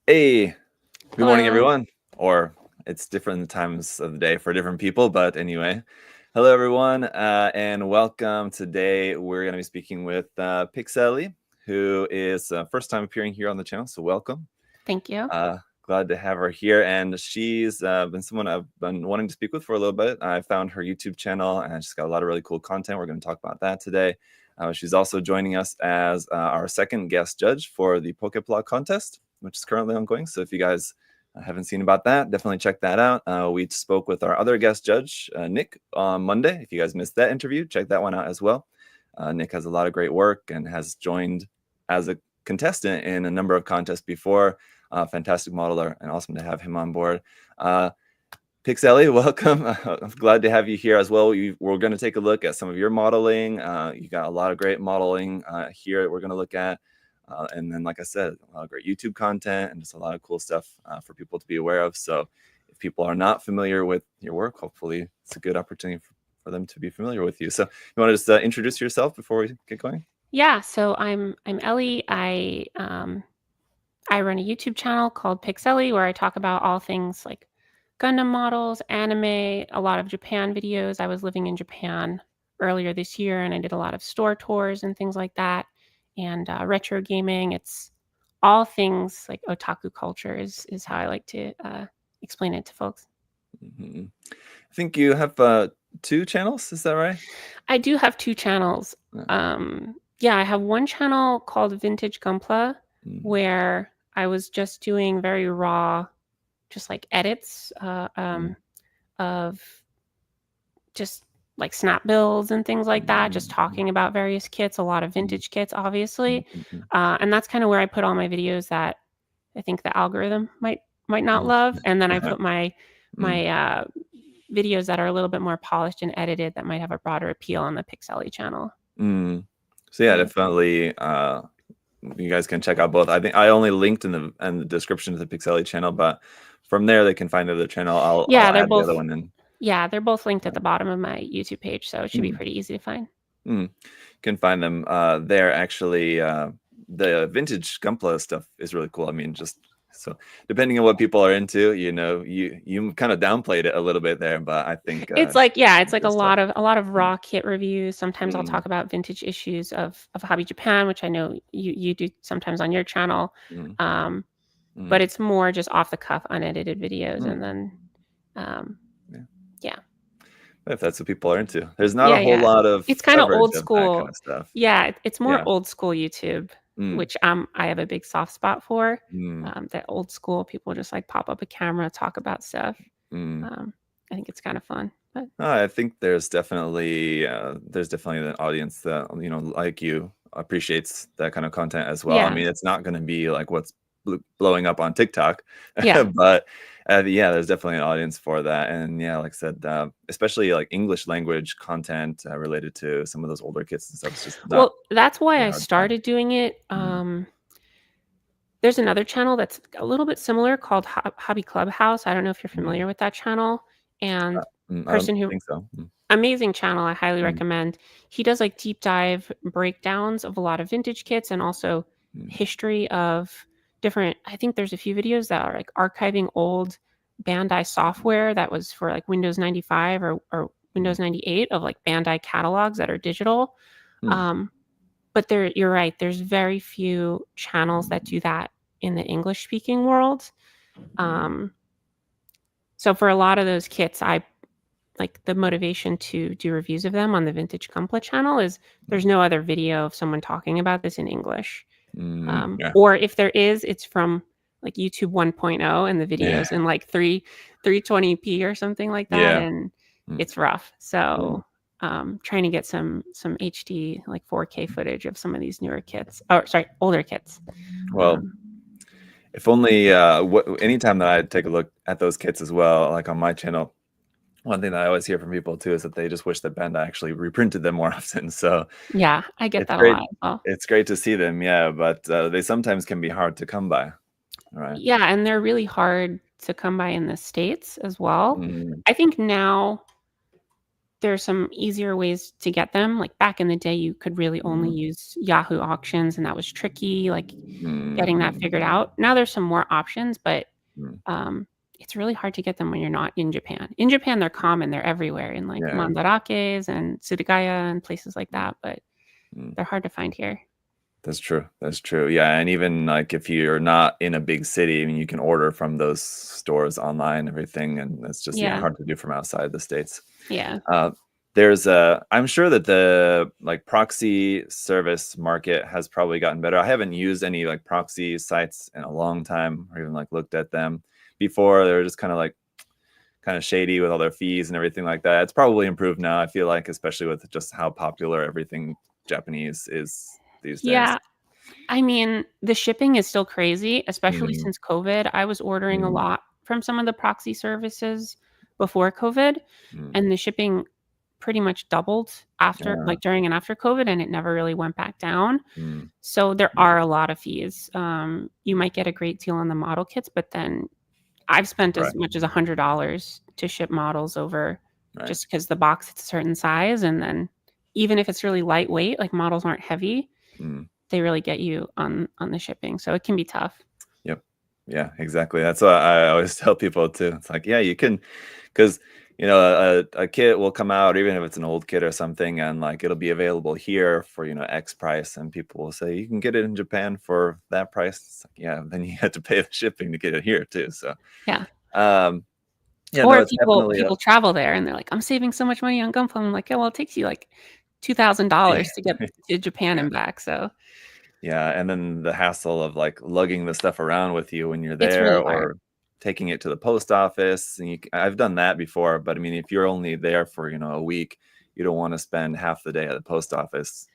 Hey, good morning, Hello. everyone. Or it's different times of the day for different people, but anyway. Hello, everyone, and welcome. Today, we're going to be speaking with Pixxellie, who is first time appearing here on the channel, so welcome. Thank you. Glad to have her here, and she's been someone I've been wanting to speak with for a little bit. I found her YouTube channel, and she's got a lot of really cool content. We're going to talk about that today. She's also joining us as our second guest judge for the PokePla Contest, which is currently ongoing. So if you guys haven't seen about that, definitely check that out. We spoke with our other guest judge, Nick, on Monday. If you guys missed that interview, check that one out as well. Nick has a lot of great work and has joined as a contestant in a number of contests before. Fantastic modeler, and awesome to have him on board. Pixxellie, welcome. I'm glad to have you here as well. We're going to take a look at some of your modeling. You got a lot of great modeling here that we're going to look at. And then, like I said, a lot of great YouTube content and just a lot of cool stuff for people to be aware of. So if people are not familiar with your work, hopefully it's a good opportunity for them to be familiar with you. So you want to just introduce yourself before we get going? Yeah, so I'm Ellie. I run a YouTube channel called Pixxellie where I talk about all things like Gundam models, anime, a lot of Japan videos. I was living in Japan earlier this year and I did a lot of store tours and things like that. And retro gaming. It's all things like otaku culture is how I like to explain it to folks. Mm-hmm. I think you have 2 channels. Is that right? I do have 2 channels. Yeah, I have one channel called Vintage Gunpla where I was just doing very raw, just like edits of just like snap builds and things like that, just talking about various kits, a lot of vintage kits, obviously. And that's kind of where I put all my videos that I think the algorithm might not love. And then I put my videos that are a little bit more polished and edited that might have a broader appeal on the Pixxellie channel. So yeah, definitely you guys can check out both. I think I only linked in the description to the Pixxellie channel, but from there they can find the other channel. I'll add the other one in. Yeah, they're both linked at the bottom of my YouTube page, so it should be pretty easy to find. You can find them there. Actually, the vintage Gunpla stuff is really cool. I mean, just so depending on what people are into, you know, you kind of downplayed it a little bit there, but I think it's like a lot of raw kit reviews. Sometimes I'll talk about vintage issues of Hobby Japan, which I know you do sometimes on your channel. But it's more just off the cuff, unedited videos, and then yeah. If that's what people are into, there's not a whole lot of it's kind of old that school kind of stuff. Yeah, it's more old school YouTube, which I have a big soft spot for. That old school people just like pop up a camera, talk about stuff. I think it's kind of fun. But I think there's definitely an audience that, you know, like you, appreciates that kind of content as well. I mean, it's not going to be like what's blowing up on TikTok, but yeah, there's definitely an audience for that. And yeah, like I said, especially like English language content related to some of those older kits and stuff. It's just not, well, that's why I started doing it. There's another channel that's a little bit similar called Hobby Clubhouse. I don't know if you're familiar with that channel. And person who think so. Amazing channel, I highly recommend. He does like deep dive breakdowns of a lot of vintage kits and also history of different. I think there's a few videos that are like archiving old Bandai software that was for like Windows 95 or Windows 98 of like Bandai catalogs that are digital. But you're right, there's very few channels that do that in the English speaking world. So for a lot of those kits, I like the motivation to do reviews of them on the Vintage Gunpla channel is there's no other video of someone talking about this in English. Or if there is, it's from like YouTube 1.0 and the videos in like 320p or something like that. And it's rough. So trying to get some HD like 4K footage of some of these newer kits. Oh, sorry, older kits. Well, if only anytime that I take a look at those kits as well, like on my channel, one thing that I always hear from people too is that they just wish that Bandai actually reprinted them more often. So yeah, I get that a lot. Well, it's great to see them, but they sometimes can be hard to come by. Right. Yeah, and they're really hard to come by in the States as well. I think now there's some easier ways to get them. Like back in the day, you could really only use Yahoo auctions, and that was tricky, like getting that figured out. Now there's some more options, but it's really hard to get them when you're not in Japan. In Japan, they're common. They're everywhere in like mandarakes and Surigaya and places like that, but they're hard to find here. That's true. That's true. Yeah, and even like if you're not in a big city, I mean, you can order from those stores online and everything, and it's just hard to do from outside the States. Yeah. I'm sure that the like proxy service market has probably gotten better. I haven't used any like proxy sites in a long time, or even like looked at them before. They were just kind of shady with all their fees and everything like that. It's probably improved now, I feel like, especially with just how popular everything Japanese is these days. Yeah. I mean, the shipping is still crazy, especially since COVID. I was ordering a lot from some of the proxy services before COVID, and the shipping pretty much doubled after, like during and after COVID, and it never really went back down. So there are a lot of fees. You might get a great deal on the model kits, but then I've spent as much as $100 to ship models over just because the box is a certain size. And then even if it's really lightweight, like models aren't heavy, they really get you on the shipping. So it can be tough. Yep. Yeah, exactly. That's what I always tell people too. It's like, yeah, you can, because a kit will come out, even if it's an old kit or something, and like it'll be available here for X price, and people will say you can get it in Japan for that price. It's like, yeah, then you have to pay the shipping to get it here too. So yeah. Yeah, or people travel there and they're like, I'm saving so much money on Gunpla. I'm like, yeah, well, it takes you like $2,000 to get to Japan and back. So yeah, and then the hassle of like lugging the stuff around with you when you're there, it's really or hard. taking it to the post office. And I've done that before, but I mean, if you're only there for a week, you don't want to spend half the day at the post office.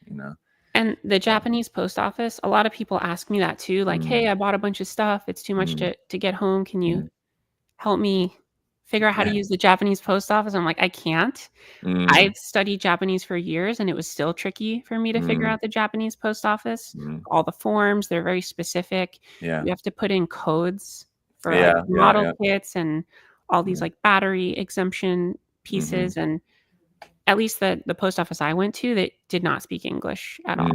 And the Japanese post office, a lot of people ask me that too. Like, hey, I bought a bunch of stuff. It's too much to get home. Can you help me figure out how to use the Japanese post office? I'm like, I can't. I've studied Japanese for years, and it was still tricky for me to figure out the Japanese post office. All the forms, they're very specific. Yeah. You have to put in codes for like model kits and all these like battery exemption pieces. And at least the post office I went to, they did not speak English at all.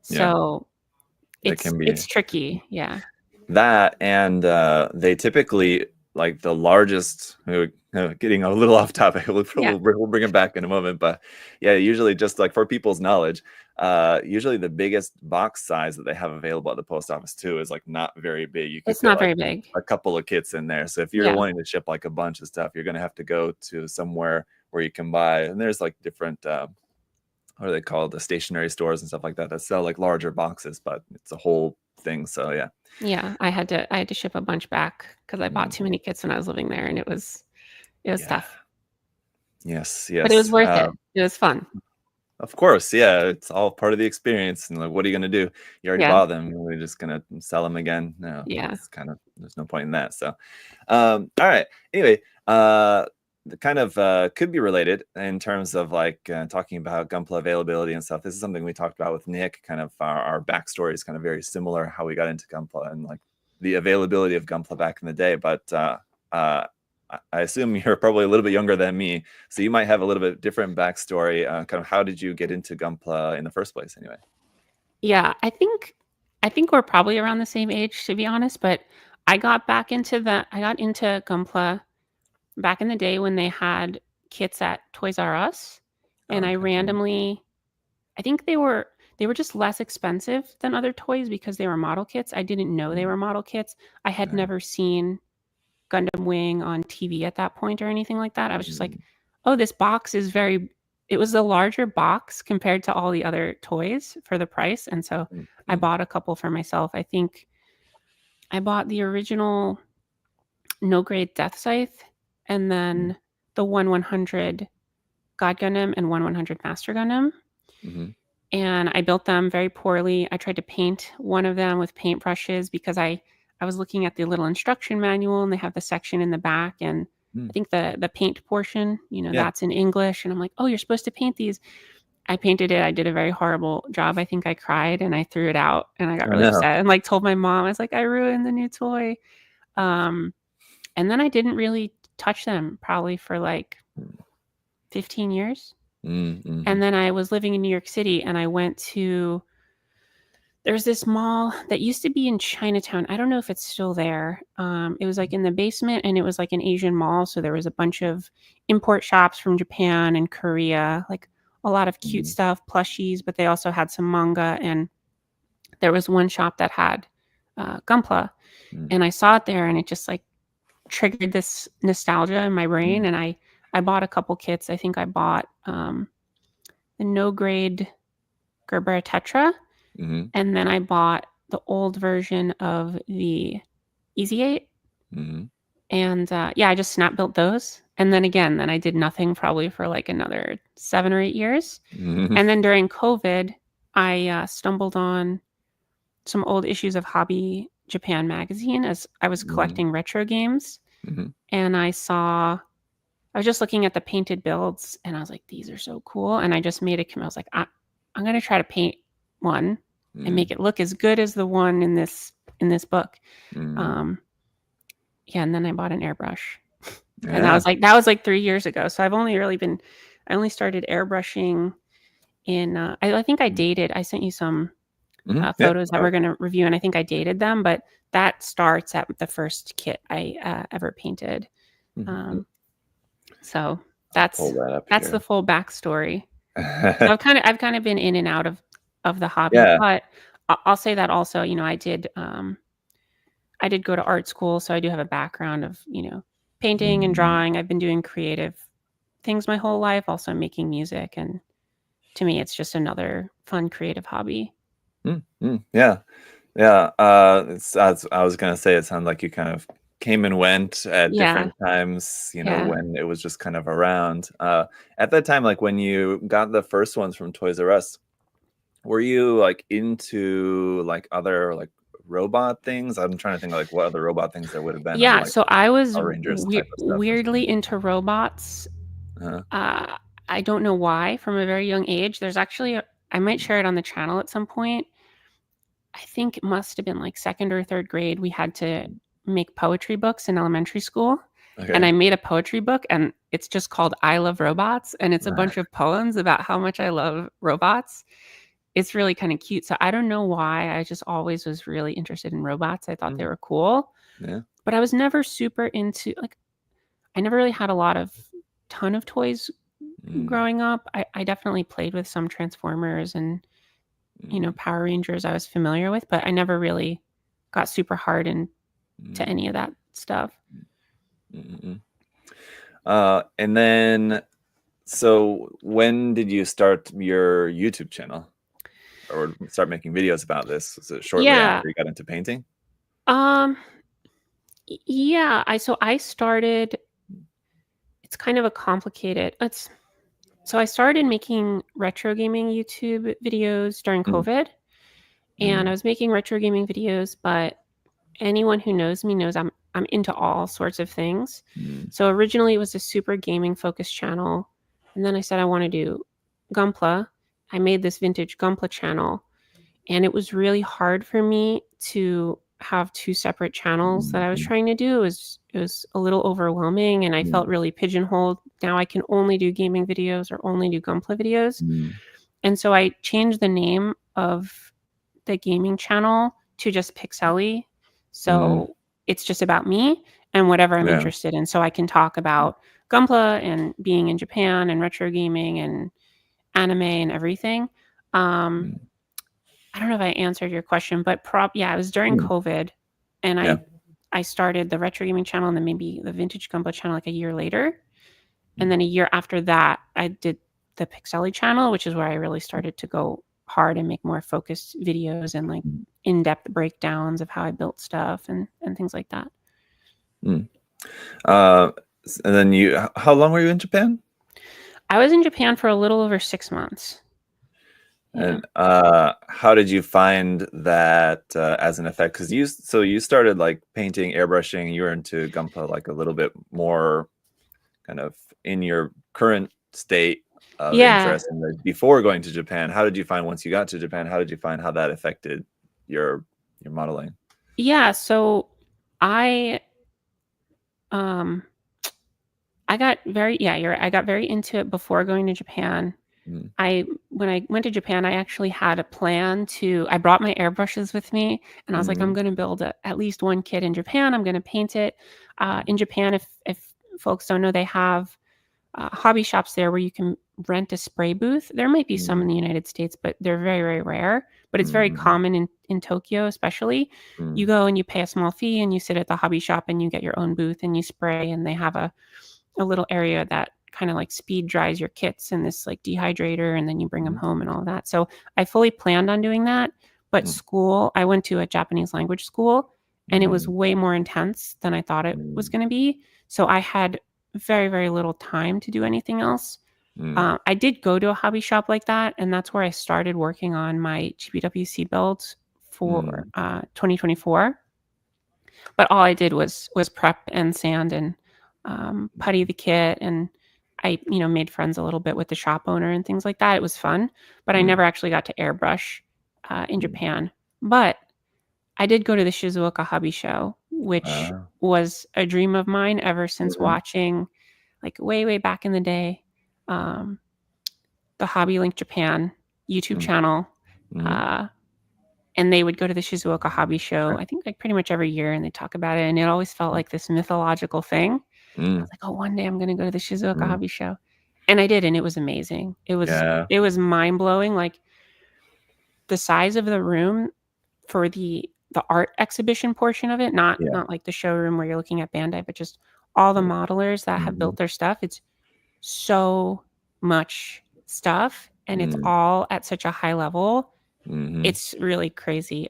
So it's tricky. Yeah. That, and they typically, like the largest, getting a little off topic, we'll bring it back in a moment, but yeah, usually, just like for people's knowledge, usually the biggest box size that they have available at the post office too is like not very big. You can It's not fit, very big. a couple of kits in there. So if you're wanting to ship like a bunch of stuff, you're going to have to go to somewhere where you can buy, and there's like different what are they called, the stationary stores and stuff like that sell like larger boxes, but it's a whole thing. So yeah, I had to ship a bunch back because I bought too many kits when I was living there, and it was tough. Yes, but it was worth it. It was fun. Of course, yeah, it's all part of the experience. And like, what are you going to do? You already bought them. We're just going to sell them again. No, it's kind of, there's no point in that. So, all right. Anyway, the kind of could be related in terms of like talking about Gunpla availability and stuff. This is something we talked about with Nick. Kind of our backstory is kind of very similar, how we got into Gunpla and like the availability of Gunpla back in the day. But I assume you're probably a little bit younger than me, so you might have a little bit different backstory. Kind of how did you get into Gunpla in the first place, anyway? Yeah, I think we're probably around the same age, to be honest. But I got into Gunpla back in the day when they had kits at Toys R Us, and I randomly, I think they were just less expensive than other toys because they were model kits. I didn't know they were model kits. I had never seen Gundam Wing on TV at that point or anything like that. I was just like, oh, this box is it was a larger box compared to all the other toys for the price. And so I bought a couple for myself. I think I bought the original No Grade Death Scythe, and then the 1/100 God Gundam and 1/100 Master Gundam. And I built them very poorly. I tried to paint one of them with paintbrushes because I was looking at the little instruction manual, and they have the section in the back, and I think the paint portion, that's in English. And I'm like, oh, you're supposed to paint these. I painted it. I did a very horrible job. I think I cried and I threw it out, and I got really upset and like told my mom. I was like, I ruined the new toy. And then I didn't really touch them probably for like 15 years. Mm-hmm. And then I was living in New York City, and I went to, there's this mall that used to be in Chinatown. I don't know if it's still there. It was like in the basement, and it was like an Asian mall. So there was a bunch of import shops from Japan and Korea, like a lot of cute stuff, plushies, but they also had some manga. And there was one shop that had Gunpla, and I saw it there, and it just like triggered this nostalgia in my brain. And I bought a couple kits. I think I bought the No Grade Gerber Tetra, and then I bought the old version of the Easy 8. And yeah, I just snap built those. And then again, then I did nothing probably for like another 7 or 8 years. And then during COVID, I stumbled on some old issues of Hobby Japan magazine as I was collecting retro games. And I was just looking at the painted builds, and I was like, these are so cool. And I just made a commit. I was like, I'm going to try to paint one and make it look as good as the one in this book. Yeah, and then I bought an airbrush. And that was like 3 years ago. So I've only really I only started airbrushing in I think I dated. I sent you some photos that we're going to review, and I think I dated them, but that starts at the first kit I ever painted. So that's the full backstory. So I've kind of been in and out of the hobby, but I'll say that also, you know, I did go to art school, so I do have a background of, you know, painting and drawing. I've been doing creative things my whole life, also making music, and to me, it's just another fun creative hobby. Yeah. I was gonna say, it sounded like you kind of came and went at different times, you know, when it was just kind of around. At that time, like when you got the first ones from Toys R Us, were you like into like other like robot things? I'm trying to think of like what other robot things there would have been. Yeah, like, so I was weirdly into robots. I don't know why, from a very young age. There's actually I might share it on the channel at some point. I think it must have been like 2nd or 3rd grade. We had to make poetry books in elementary school. And I made a poetry book, and it's just called I Love Robots. And it's a bunch of poems about how much I love robots. It's really kind of cute. So I don't know why. I just always was really interested in robots. I thought they were cool. Yeah. But I was never super into, like, I never really had a ton of toys growing up. I definitely played with some Transformers and, you know, Power Rangers I was familiar with, but I never really got super hard into any of that stuff. And then, so when did you start your YouTube channel or start making videos about this? Was it shortly after you got into painting? Yeah, I started, it's kind of a complicated, so I started making retro gaming YouTube videos during COVID, and I was making retro gaming videos, but anyone who knows me knows I'm into all sorts of things. So originally it was a super gaming focused channel, and then I said I want to do Gunpla. I made this vintage Gunpla channel, and it was really hard for me to have 2 separate channels that I was trying to do. It was a little overwhelming, and I felt really pigeonholed. Now I can only do gaming videos or only do Gunpla videos. And so I changed the name of the gaming channel to just Pixxellie. So it's just about me and whatever I'm interested in. So I can talk about Gunpla and being in Japan and retro gaming and anime and everything. I don't know if I answered your question, but it was during COVID, and I started the retro gaming channel and then maybe the vintage Gunpla channel like a year later. And then a year after that, I did the Pixxellie channel, which is where I really started to go hard and make more focused videos and like in-depth breakdowns of how I built stuff and things like that. And then how long were you in Japan? I was in Japan for a little over 6 months. And how did you find that as an effect? Because you started like painting, airbrushing, you were into Gunpla like a little bit more kind of in your current state of interest. And before going to Japan, how did you find, once you got to Japan, how did you find how that affected your modeling? Yeah, so I I got very you're right. I got very into it before going to Japan. When I went to Japan, I actually had a plan I brought my airbrushes with me, and I was like, I'm going to build at least one kit in Japan. I'm going to paint it. In Japan, if folks don't know, they have hobby shops there where you can rent a spray booth. There might be some in the United States, but they're very, very rare. But it's very common in Tokyo, especially. You go and you pay a small fee and you sit at the hobby shop and you get your own booth and you spray, and they have a little area that kind of like speed dries your kits in this like dehydrator, and then you bring them home and all of that. So I fully planned on doing that. But I went to a Japanese language school, and it was way more intense than I thought it was going to be. So I had very, very little time to do anything else. I did go to a hobby shop like that, and that's where I started working on my GPWC builds for 2024. But all I did was prep and sand and putty the kit, and I made friends a little bit with the shop owner and things like that. It was fun, but I never actually got to airbrush in Japan. But I did go to the Shizuoka Hobby Show, which was a dream of mine ever since watching, like way back in the day, the Hobby Link Japan YouTube channel. And they would go to the Shizuoka Hobby Show, I think like pretty much every year, and they talk about it. And it always felt like this mythological thing. I was like, oh, one day I'm going to go to the Shizuoka Hobby Show. And I did, and it was amazing. It was mind blowing. Like the size of the room for the art exhibition portion of it, not like the showroom where you're looking at Bandai, but just all the modelers that have built their stuff. It's so much stuff, and it's all at such a high level. It's really crazy.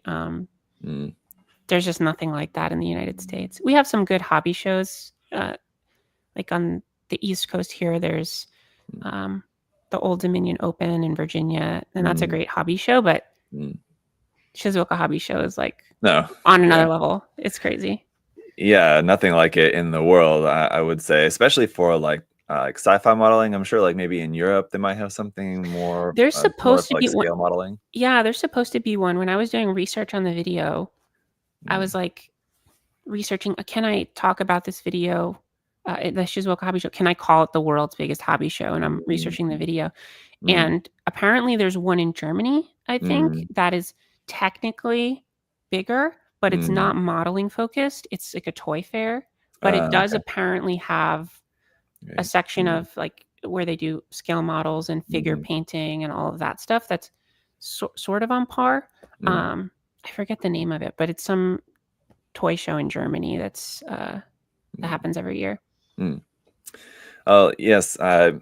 There's just nothing like that in the United States. We have some good hobby shows, like on the East Coast here. There's the Old Dominion Open in Virginia, and that's a great hobby show. But Shizuoka Hobby Show is like on another level. It's crazy. Yeah, nothing like it in the world, I would say, especially for like sci-fi modeling. I'm sure like maybe in Europe they might have something more. There's supposed to be scale modeling. Yeah, there's supposed to be one. When I was doing research on the video, I was like researching, can I talk about this video, the Shizuoka Hobby Show? Can I call it the world's biggest hobby show? And I'm researching the video. And apparently there's one in Germany, I think, that is technically bigger, but it's not modeling focused. It's like a toy fair, but it does apparently have a section of like where they do scale models and figure painting and all of that stuff. That's sort of on par. I forget the name of it, but it's some toy show in Germany that happens every year. Oh yes, I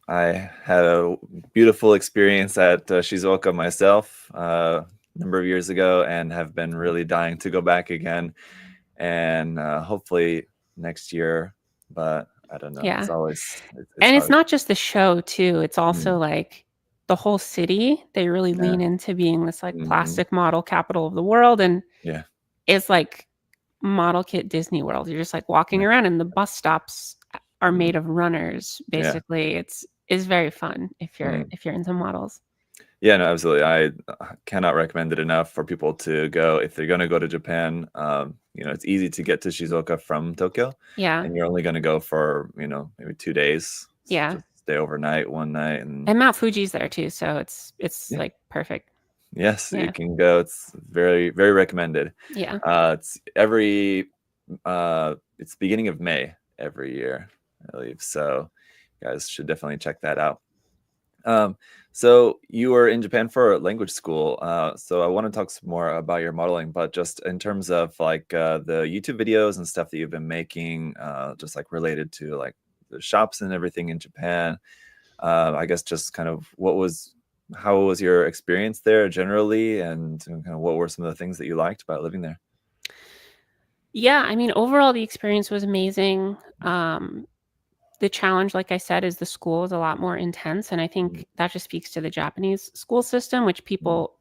had a beautiful experience at Shizuoka myself a number of years ago, and have been really dying to go back again, and hopefully next year. But I don't know. Yeah. It's always it's not just the show too. It's also like the whole city. They really lean into being this like plastic model capital of the world, and it's like model kit Disney World. You're just like walking around, and the bus stops are made of runners. Basically, it's very fun if you're into models. Yeah, no, absolutely. I cannot recommend it enough for people to go if they're going to go to Japan. It's easy to get to Shizuoka from Tokyo. Yeah. And you're only going to go for, maybe 2 days. Yeah. Just stay overnight, one night. And Mount Fuji's there too. So it's like perfect. Yes, you can go. It's very, very recommended. Yeah. It's beginning of May every year, I believe. So you guys should definitely check that out. So you were in Japan for language school. So I want to talk some more about your modeling, but just in terms of like the YouTube videos and stuff that you've been making, just like related to like the shops and everything in Japan. I guess just kind of how was your experience there generally, and kind of what were some of the things that you liked about living there? Yeah, I mean, overall the experience was amazing. The challenge, like I said, is the school is a lot more intense. And I think that just speaks to the Japanese school system, which people,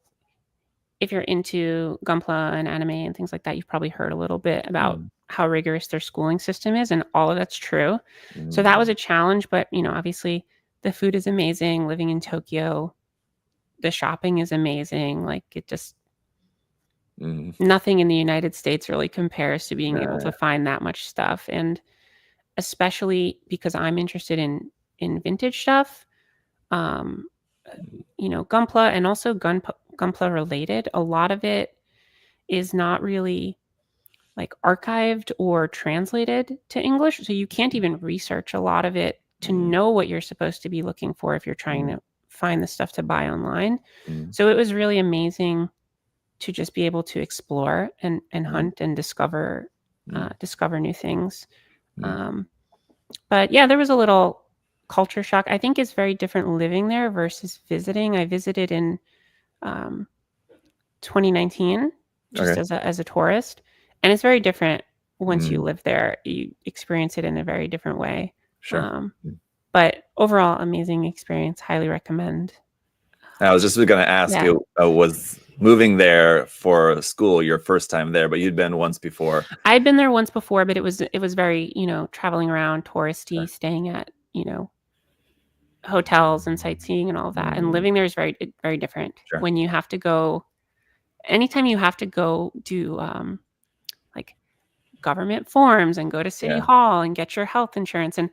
if you're into Gunpla and anime and things like that, you've probably heard a little bit about how rigorous their schooling system is. And all of that's true. So that was a challenge. But, obviously the food is amazing. Living in Tokyo, the shopping is amazing. Like it just, nothing in the United States really compares to being able to find that much stuff. And especially because I'm interested in vintage stuff. Gunpla and also Gunpla related. A lot of it is not really like archived or translated to English, so you can't even research a lot of it to know what you're supposed to be looking for if you're trying to find the stuff to buy online. So it was really amazing to just be able to explore and hunt and discover new things. But yeah, there was a little culture shock. I think it's very different living there versus visiting. I visited in 2019 just as a tourist, and it's very different once you live there. You experience it in a very different way. Sure. But overall, amazing experience. Highly recommend. I was just going to ask you, was moving there for school your first time there, but you'd been once before? I'd been there once before, but it was very, traveling around, touristy, staying at, hotels and sightseeing and all of that. And living there is very, very different. Sure. When you have to go, anytime you have to go do like government forms and go to city hall and get your health insurance and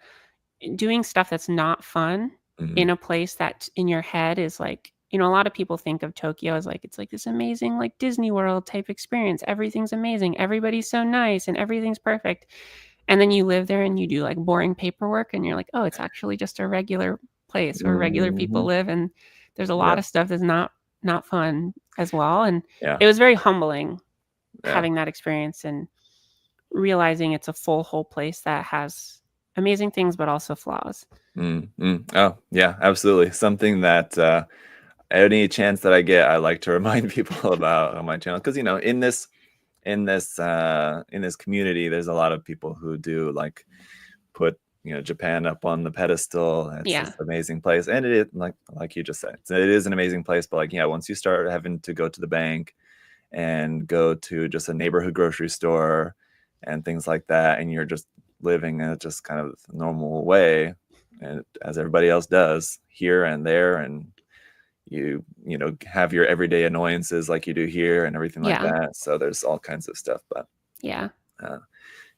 doing stuff that's not fun in a place that in your head is like, a lot of people think of Tokyo as like, it's like this amazing like Disney World type experience. Everything's amazing. Everybody's so nice and everything's perfect. And then you live there and you do like boring paperwork and you're like, oh, it's actually just a regular place where regular people live. And there's a lot of stuff that's not fun as well. And it was very humbling having that experience and realizing it's a full whole place that has amazing things, but also flaws. Oh, yeah, absolutely. Something that any chance that I get, I like to remind people about on my channel. Because, in this community, there's a lot of people who do like put, Japan up on the pedestal. It's this amazing place. And it is like you just said, it is an amazing place. But like, once you start having to go to the bank and go to just a neighborhood grocery store and things like that, and you're just living in just kind of the normal way, and as everybody else does here and there, and you have your everyday annoyances like you do here and everything like that. So there's all kinds of stuff, but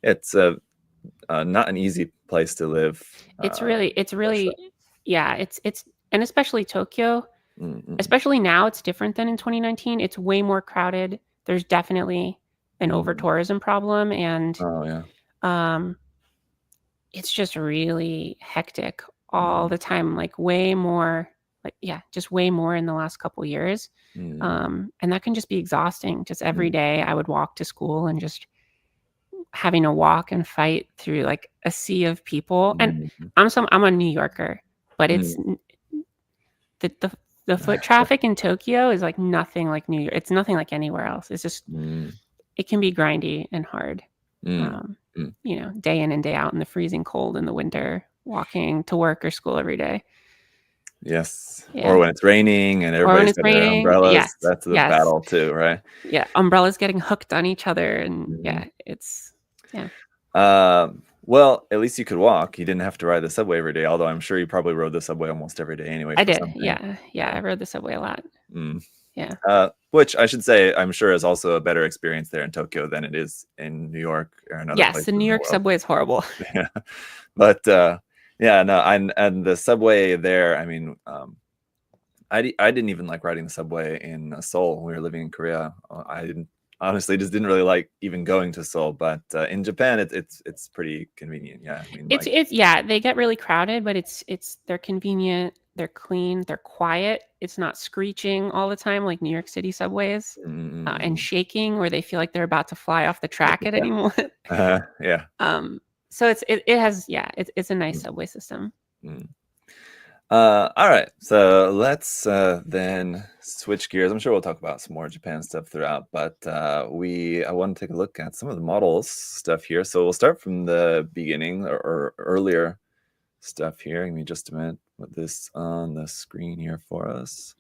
it's not an easy place to live. It's really it's and especially Tokyo, especially now, it's different than in 2019. It's way more crowded. There's definitely an over tourism problem, and it's just really hectic all the time, like way more, just way more in the last couple years. And that can just be exhausting. Just every day I would walk to school and just having to walk and fight through like a sea of people. And I'm a New Yorker, but it's the foot traffic in Tokyo is like nothing like New York. It's nothing like anywhere else. It's just it can be grindy and hard. Day in and day out in the freezing cold in the winter, walking to work or school every day. Yes. Or when it's raining and everybody's got their umbrellas. That's the battle too, right? Yeah. Umbrellas getting hooked on each other. And it's. Well, at least you could walk. You didn't have to ride the subway every day, although I'm sure you probably rode the subway almost every day anyway. I did. Yeah. I rode the subway a lot. Yeah. Which I should say, I'm sure is also a better experience there in Tokyo than it is in New York or another place. Yes, the New York subway is horrible. Yeah. But and the subway there, I mean, I didn't even like riding the subway in Seoul when we were living in Korea. I honestly just didn't really like even going to Seoul, but in Japan it's pretty convenient. Yeah, I mean, it's they get really crowded, but they're convenient, they're clean, they're quiet. It's not screeching all the time like New York City subways and shaking where they feel like they're about to fly off the track at any moment. So it's a nice subway system. All right, so let's then switch gears. I'm sure we'll talk about some more Japan stuff throughout, but I want to take a look at some of the models stuff here. So we'll start from the beginning or earlier stuff here. Give me just a minute. Put this on the screen here for us,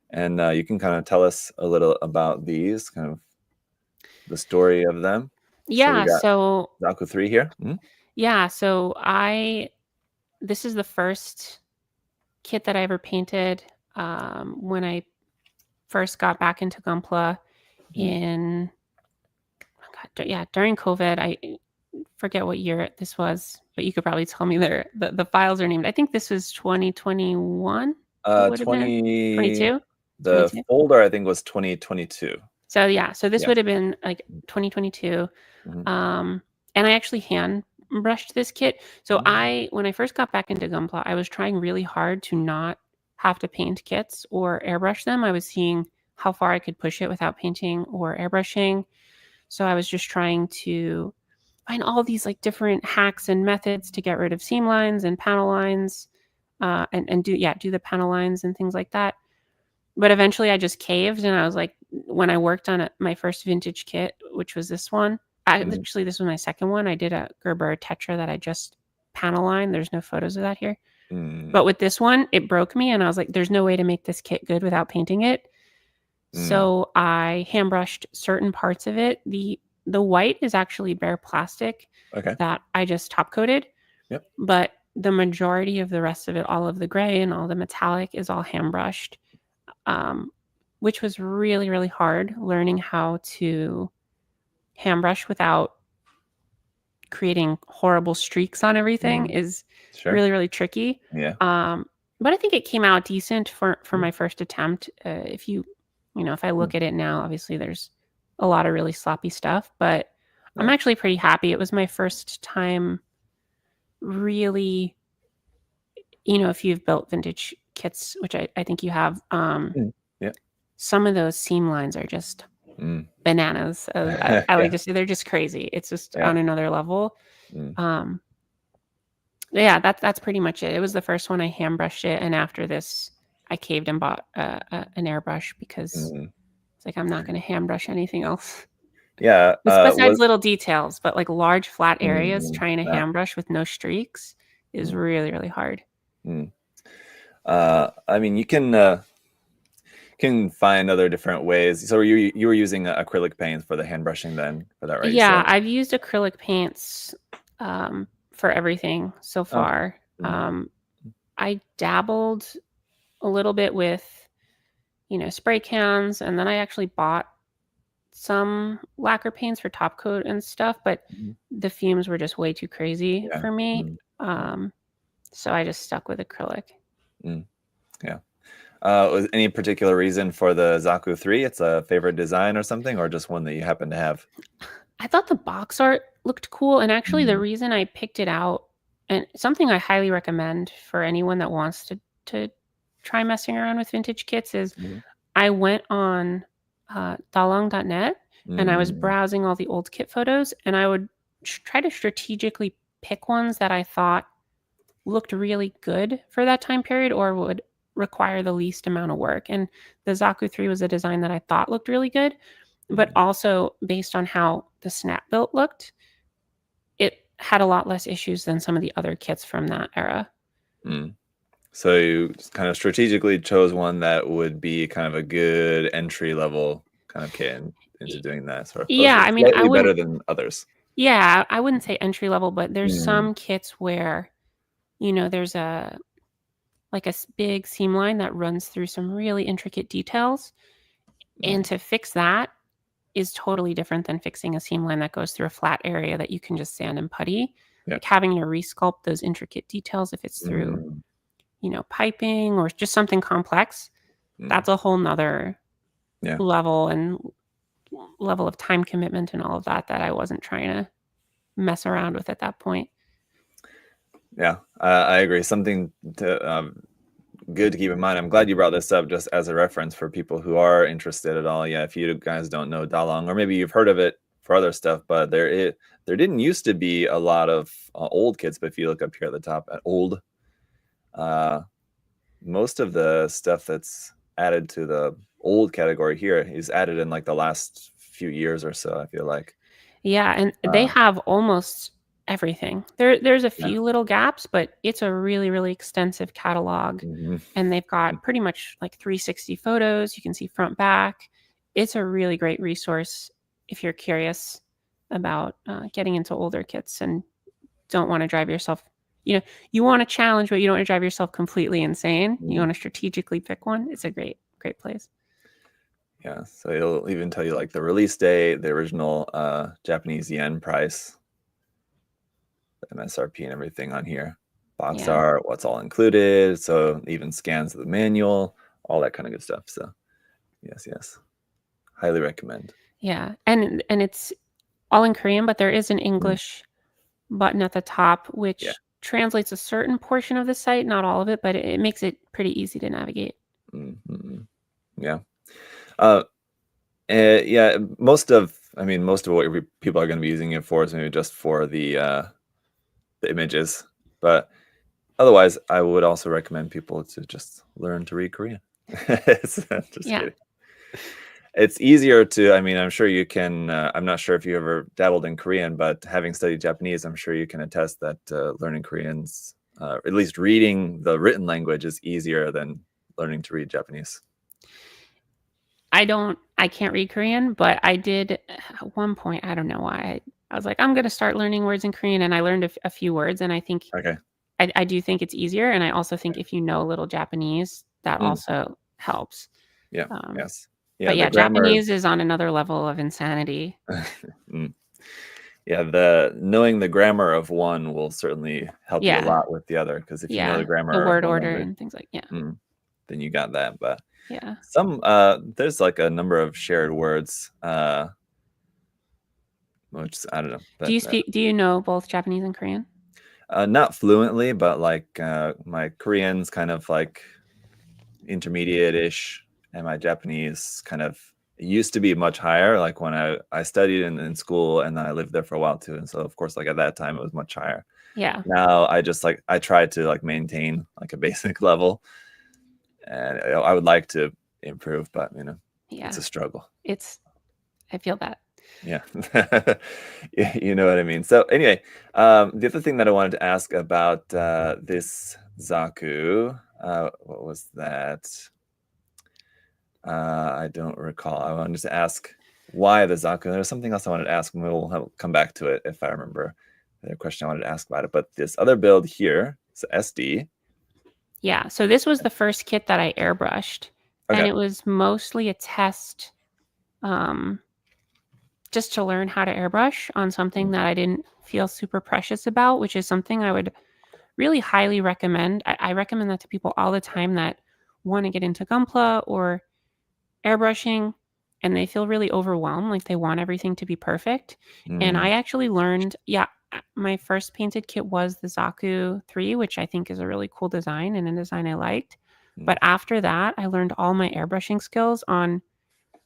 and you can kind of tell us a little about these, kind of the story of them. Yeah. So Zaku 3 here. Yeah. So this is the first kit that I ever painted when I first got back into Gunpla during COVID. I forget what year this was, but you could probably tell me the files are named. I think this was 2021. It would have been 22. The 22? folder I think was 2022. So yeah, so this Yeah. would have been like 2022. Mhm. And I actually hand brushed this kit. So when I first got back into Gunpla, I was trying really hard to not have to paint kits or airbrush them. I was seeing how far I could push it without painting or airbrushing. So I was just trying to find all these like different hacks and methods to get rid of seam lines and panel lines, and do the panel lines and things like that. But eventually I just caved, and I was like, when I worked on my first vintage kit, which was this one, actually this was my second one. I did a Gerber Tetra that I just panel lined. There's no photos of that here. But with this one, it broke me, and I was like, there's no way to make this kit good without painting it. So I hand brushed certain parts of it. The white is actually bare plastic that I just top coated. Yep. But the majority of the rest of it, all of the gray and all the metallic, is all hand brushed. Which was really, really hard, learning how to hand brush without creating horrible streaks on everything is really, really tricky. Yeah. But I think it came out decent for my first attempt. If I look at it now, obviously there's a lot of really sloppy stuff, but I'm actually pretty happy. It was my first time really, if you've built vintage kits, which I think you have, some of those seam lines are just bananas. I like to say they're just crazy. It's just on another level. That's pretty much it. It was the first one I hand brushed it, and after this, I caved and bought an airbrush because it's like I'm not going to hand brush anything else. Yeah. Besides little details, but like large flat areas, trying to hand brush with no streaks is really, really hard. I mean, you can find other different ways. So you were using acrylic paints for the hand brushing then, for that, right? Yeah, I've used acrylic paints for everything so far. I dabbled a little bit with, spray cans, and then I actually bought some lacquer paints for top coat and stuff, but the fumes were just way too crazy for me. So I just stuck with acrylic. Yeah. Was any particular reason for the Zaku 3? It's a favorite design or something, or just one that you happen to have? I thought the box art looked cool, and actually the reason I picked it out, and something I highly recommend for anyone that wants to try messing around with vintage kits, is I went on dalong.net and I was browsing all the old kit photos, and I would try to strategically pick ones that I thought looked really good for that time period or would require the least amount of work. And the Zaku 3 was a design that I thought looked really good, but also based on how the snap built looked, it had a lot less issues than some of the other kits from that era. So you kind of strategically chose one that would be kind of a good entry level kind of kit into doing that sort of. Yeah, I mean, slightly better than others. Yeah, I wouldn't say entry level, but there's some kits where, there's a big seam line that runs through some really intricate details. And to fix that is totally different than fixing a seam line that goes through a flat area that you can just sand and putty. Like having to resculpt those intricate details, if it's through, piping or just something complex, that's a whole nother level of time commitment and all of that I wasn't trying to mess around with at that point. Yeah, I agree. Something to good to keep in mind. I'm glad you brought this up just as a reference for people who are interested at all. Yeah, if you guys don't know Dalong, or maybe you've heard of it for other stuff, but there didn't used to be a lot of old kits. But if you look up here at the top at old, most of the stuff that's added to the old category here is added in like the last few years or so, I feel like. Yeah, and they have almost everything. There's a few little gaps, but it's a really, really extensive catalog. And they've got pretty much like 360 photos. You can see front, back. It's a really great resource if you're curious about getting into older kits and don't want to drive yourself, you want a challenge, but you don't want to drive yourself completely insane. You want to strategically pick one. It's a great, great place. Yeah, so it'll even tell you like the release date, the original Japanese yen price the MSRP and everything on here. Box Yeah. art, what's all included. So even scans of the manual, all that kind of good stuff. So yes, highly recommend. Yeah. And it's all in Korean, but there is an English button at the top, Yeah. which translates a certain portion of the site, not all of it, but it makes it pretty easy to navigate. Mm-hmm. Yeah. Yeah. Most of what people are going to be using it for is maybe just for the images, but otherwise, I would also recommend people to just learn to read Korean. Just Yeah. kidding. It's easier to, I'm sure you can, I'm not sure if you ever dabbled in Korean, but having studied Japanese, I'm sure you can attest that learning Korean's, at least reading the written language, is easier than learning to read Japanese. I can't read Korean, but I did at one point. I don't know why. I was like, I'm going to start learning words in Korean. And I learned a few words. And I think, Okay. I do think it's easier. And I also think if you know a little Japanese, that also helps. Yeah. Yes. Yeah. But The yeah, grammar. Japanese is on another level of insanity. Yeah. Knowing the grammar of one will certainly help you a Yeah. lot with the other. Because if you know the Yeah. grammar The of word one order language, and things like, yeah. then you got that. But Yeah. there's like a number of shared words, which I don't know. But, Do you know both Japanese and Korean? not fluently, but like my Korean's kind of like intermediate-ish, and my Japanese kind of used to be much higher. Like when I studied in school, and then I lived there for a while too, and so of course, like at that time, it was much higher. Yeah. Now I try to like maintain like a basic level, and I would like to improve, but it's a struggle. I feel that. Yeah. You know what I mean. So anyway, the other thing that I wanted to ask about this Zaku, what was that? I don't recall. I wanted to ask why the Zaku. There was something else I wanted to ask, and we'll come back to it if I remember the question I wanted to ask about it. But this other build here, so SD. Yeah. So this was the first kit that I airbrushed, and it was mostly a test, just to learn how to airbrush on something that I didn't feel super precious about, which is something I would really highly recommend. I recommend that to people all the time that want to get into Gunpla or airbrushing, and they feel really overwhelmed, like they want everything to be perfect. And I actually learned, my first painted kit was the Zaku 3, which I think is a really cool design and a design I liked. But after that, I learned all my airbrushing skills on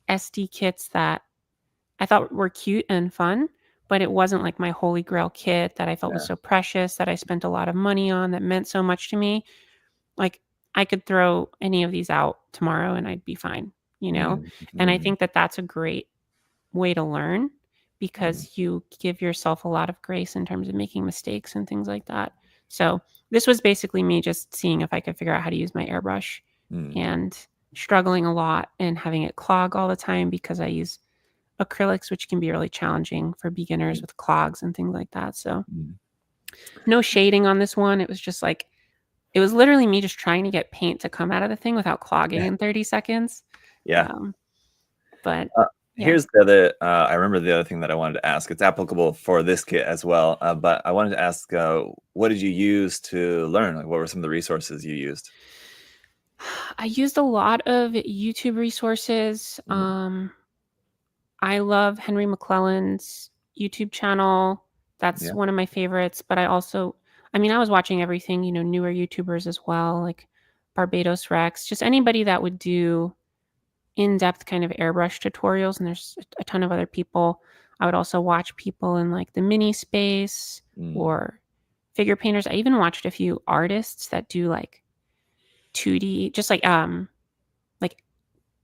SD kits that I thought were cute and fun, but it wasn't like my holy grail kit that I felt was so precious, that I spent a lot of money on, that meant so much to me. Like, I could throw any of these out tomorrow and I'd be fine, you know? And I think that that's a great way to learn, because you give yourself a lot of grace in terms of making mistakes and things like that. So this was basically me just seeing if I could figure out how to use my airbrush, and struggling a lot and having it clog all the time because I use acrylics, which can be really challenging for beginners with clogs and things like that. So no shading on this one. It was just like, it was literally me just trying to get paint to come out of the thing without clogging in 30 seconds. Yeah. But here's the other, I remember the other thing that I wanted to ask. It's applicable for this kit as well, but I wanted to ask, what did you use to learn? Like, what were some of the resources you used? I used a lot of YouTube resources. I love Henry McClellan's YouTube channel. That's one of my favorites. But I was watching everything, newer YouTubers as well, like Barbados Rex, just anybody that would do in-depth kind of airbrush tutorials. And there's a ton of other people. I would also watch people in like the mini space or figure painters. I even watched a few artists that do like 2D, just like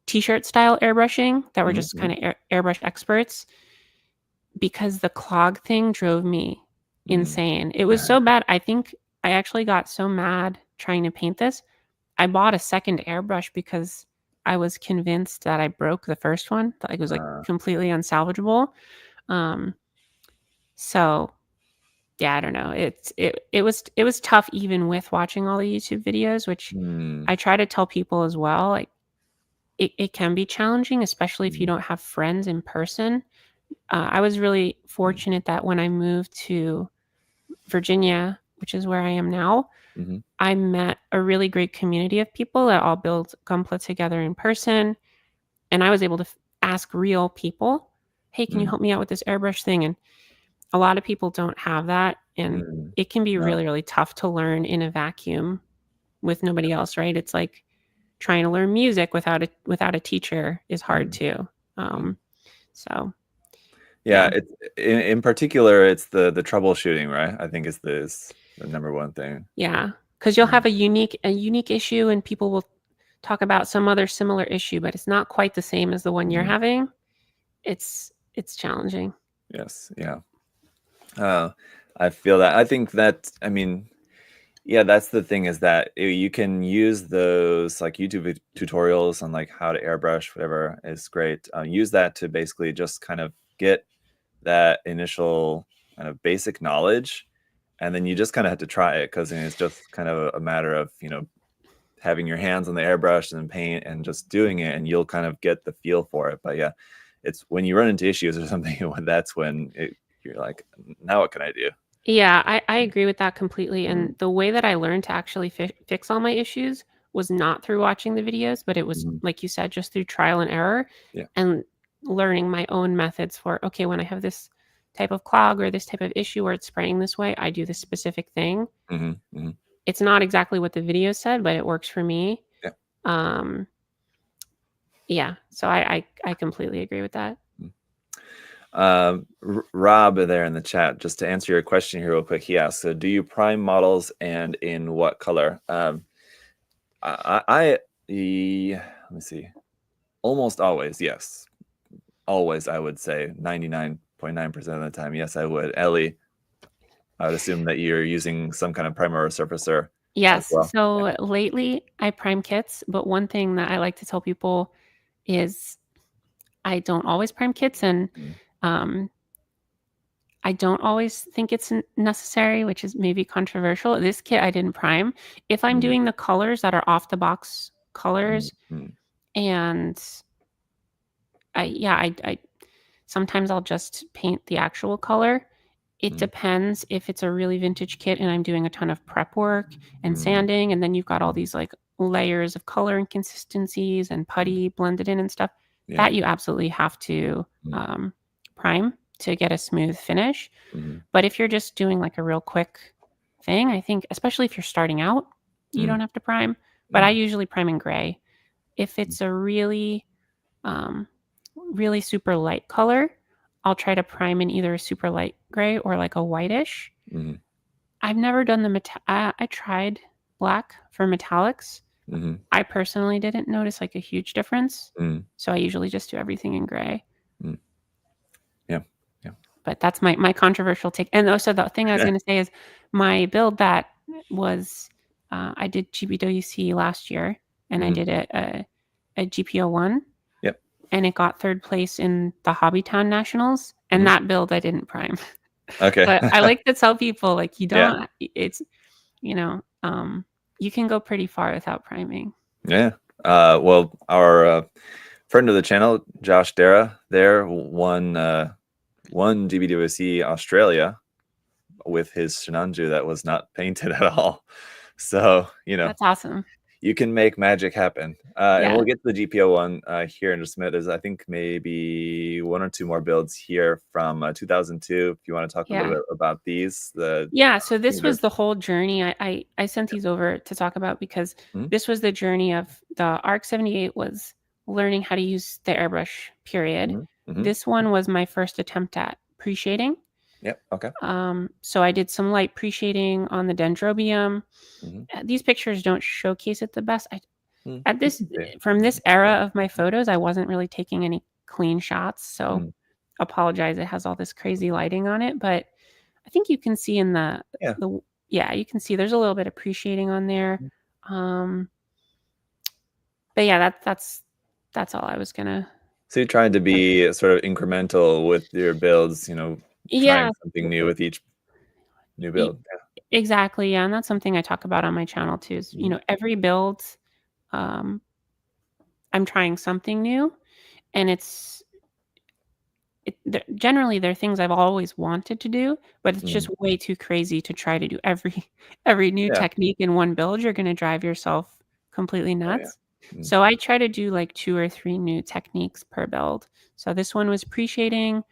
t-shirt style airbrushing, that were just kind of airbrush experts, because the clog thing drove me insane. It was so bad. I think I actually got so mad trying to paint this, I bought a second airbrush because I was convinced that I broke the first one, that it was like completely unsalvageable. So yeah, I don't know. It was tough even with watching all the YouTube videos, which I try to tell people as well. Like, it can be challenging, especially if you don't have friends in person. I was really fortunate that when I moved to Virginia, which is where I am now, Mm-hmm. I met a really great community of people that all build Gunpla together in person. And I was able to ask real people, hey, can you help me out with this airbrush thing? And a lot of people don't have that. And it can be No. really, really tough to learn in a vacuum with nobody else, right? It's like trying to learn music without a teacher is hard too. So yeah, it's in particular, it's the troubleshooting, right? I think is the number one thing. Yeah, because you'll have a unique issue, and people will talk about some other similar issue, but it's not quite the same as the one you're having. It's challenging. Yes, yeah. I feel that. I think that, I mean, yeah, that's the thing, is that you can use those like YouTube tutorials on like how to airbrush, whatever is great. Use that to basically just kind of get that initial kind of basic knowledge, and then you just kind of have to try it, because it's just kind of a matter of, having your hands on the airbrush and paint and just doing it, and you'll kind of get the feel for it. But yeah, it's when you run into issues or something, that's when you're like, now what can I do? Yeah, I agree with that completely. And the way that I learned to actually fix all my issues was not through watching the videos, but it was, like you said, just through trial and error and learning my own methods for, okay, when I have this type of clog or this type of issue where it's spraying this way, I do this specific thing. It's not exactly what the video said, but it works for me. Yeah, so I completely agree with that. Rob there in the chat, just to answer your question here real quick, he asks, so do you prime models, and in what color? Let me see. Almost always, yes. Always, I would say 99.9% of the time, yes, I would. Ellie, I would assume that you're using some kind of primer or surfacer. Yes. Well. So lately I prime kits, but one thing that I like to tell people is I don't always prime kits, and I don't always think it's necessary, which is maybe controversial. This kit I didn't prime. If I'm doing the colors that are off the box colors, and I sometimes I'll just paint the actual color. It depends if it's a really vintage kit and I'm doing a ton of prep work and sanding, and then you've got all these like layers of color inconsistencies and putty blended in and stuff, that you absolutely have to prime to get a smooth finish. But if you're just doing like a real quick thing, I think, especially if you're starting out, you don't have to prime. But I usually prime in gray. If it's a really, really super light color, I'll try to prime in either a super light gray or like a whitish. I've never done the I tried black for metallics. I personally didn't notice like a huge difference. So I usually just do everything in gray. But that's my controversial take. And also the thing I was going to say is my build that was, I did GBWC last year, and I did a GP01. And it got 3rd place in the Hobbytown Nationals. And that build I didn't prime. Okay. But I like to tell people, like, you don't, it's, you can go pretty far without priming. Yeah. Well, our friend of the channel, Josh Dara, there won GBWC Australia with his Shinanju that was not painted at all. So, that's awesome. You can make magic happen. And we'll get to the GP01 here in just a minute. There's, I think, maybe 1 or 2 more builds here from 2002. If you want to talk a little bit about these. So this was the whole journey. I sent these over to talk about because this was the journey of the ARC 78 was learning how to use the airbrush, period. This one was my first attempt at pre-shading. Okay. So I did some light pre-shading on the dendrobium. These pictures don't showcase it the best. From this era of my photos, I wasn't really taking any clean shots. So apologize. It has all this crazy lighting on it, but I think you can see in you can see there's a little bit of pre-shading on there. But yeah, that's all I was gonna. So you're trying to be sort of incremental with your builds, trying something new with each new build. Exactly. Yeah. And that's something I talk about on my channel too, is, every build, I'm trying something new, and it's generally they're things I've always wanted to do, but it's just way too crazy to try to do every new technique in one build. You're going to drive yourself completely nuts. So I try to do like 2 or 3 new techniques per build. So this one was pre-shading,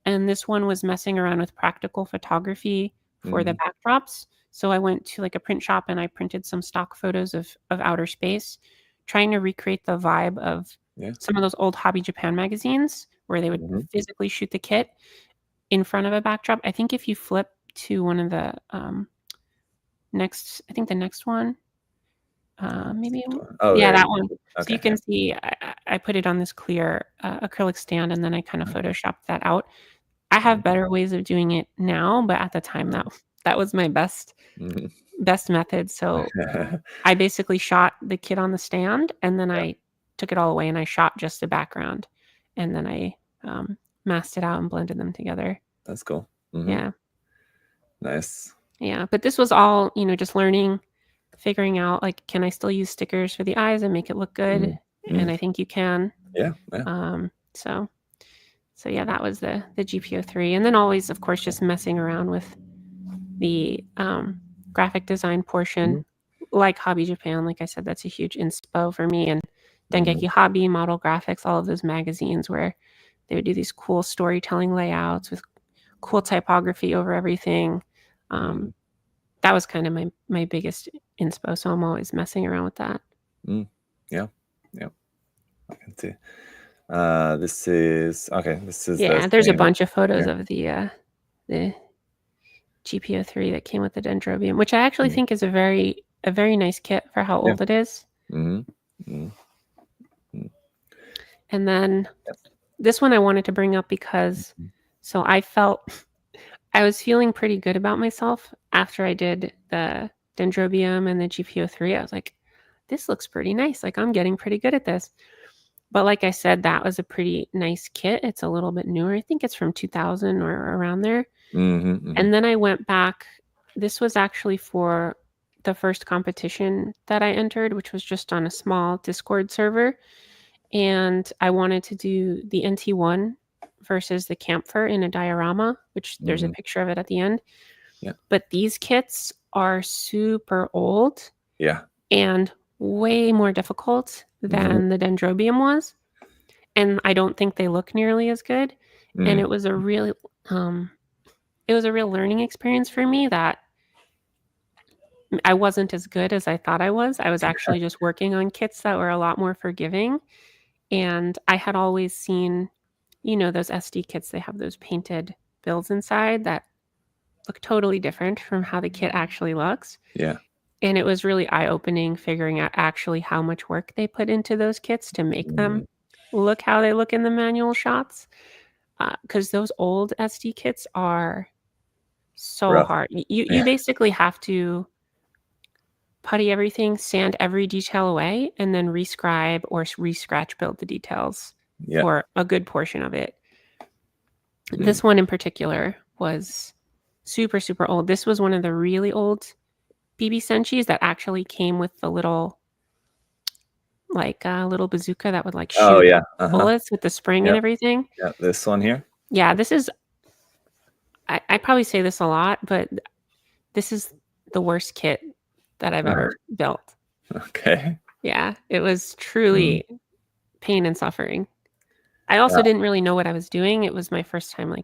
and this one was messing around with practical photography for the backdrops. So I went to like a print shop and I printed some stock photos of outer space, trying to recreate the vibe of some of those old Hobby Japan magazines where they would physically shoot the kit in front of a backdrop. I think if you flip to one of the the next one, maybe, that one. Okay. So you can see I put it on this clear acrylic stand, and then I kind of photoshopped that out. I have better ways of doing it now, but at the time that was my best method. So I basically shot the kit on the stand, and then I took it all away and I shot just the background, and then I masked it out and blended them together. That's cool. Yeah. Nice. Yeah, but this was all, just learning, figuring out, like, can I still use stickers for the eyes and make it look good? And I think you can. Yeah. So yeah, that was the GP03. And then always, of course, just messing around with the graphic design portion. Like Hobby Japan, like I said, that's a huge inspo for me. And Dengeki Hobby, Model Graphics, all of those magazines where they would do these cool storytelling layouts with cool typography over everything. That was kind of my biggest inspo. So I'm always messing around with that. Yeah. I can see. This is there's a bunch of photos of the GP03 that came with the Dendrobium, which I actually think is a very nice kit for how old it is. And then this one I wanted to bring up because so I was feeling pretty good about myself after I did the Dendrobium and the GP03. I was like, this looks pretty nice. Like, I'm getting pretty good at this. But like I said, that was a pretty nice kit. It's a little bit newer. I think it's from 2000 or around there. And then I went back. This was actually for the first competition that I entered, which was just on a small Discord server. And I wanted to do the NT1 versus the Camphor in a diorama, which there's a picture of it at the end. Yeah. But these kits are super old. Yeah. And way more difficult than the Dendrobium was. And I don't think they look nearly as good. And it was a really real learning experience for me that I wasn't as good as I thought I was. I was actually just working on kits that were a lot more forgiving. And I had always seen, those SD kits, they have those painted builds inside that look totally different from how the kit actually looks. Yeah. And it was really eye-opening figuring out actually how much work they put into those kits to make them look how they look in the manual shots. Because those old SD kits are so hard. You basically have to putty everything, sand every detail away, and then rescribe or re-scratch build the details for a good portion of it. This one in particular was super, super old. This was one of the really old BB Senchis that actually came with the little bazooka that would shoot bullets with the spring and everything. Yeah, this one here. Yeah, this is, I probably say this a lot, but this is the worst kit that I've ever built. Okay. Yeah, it was truly pain and suffering. I also didn't really know what I was doing. It was my first time.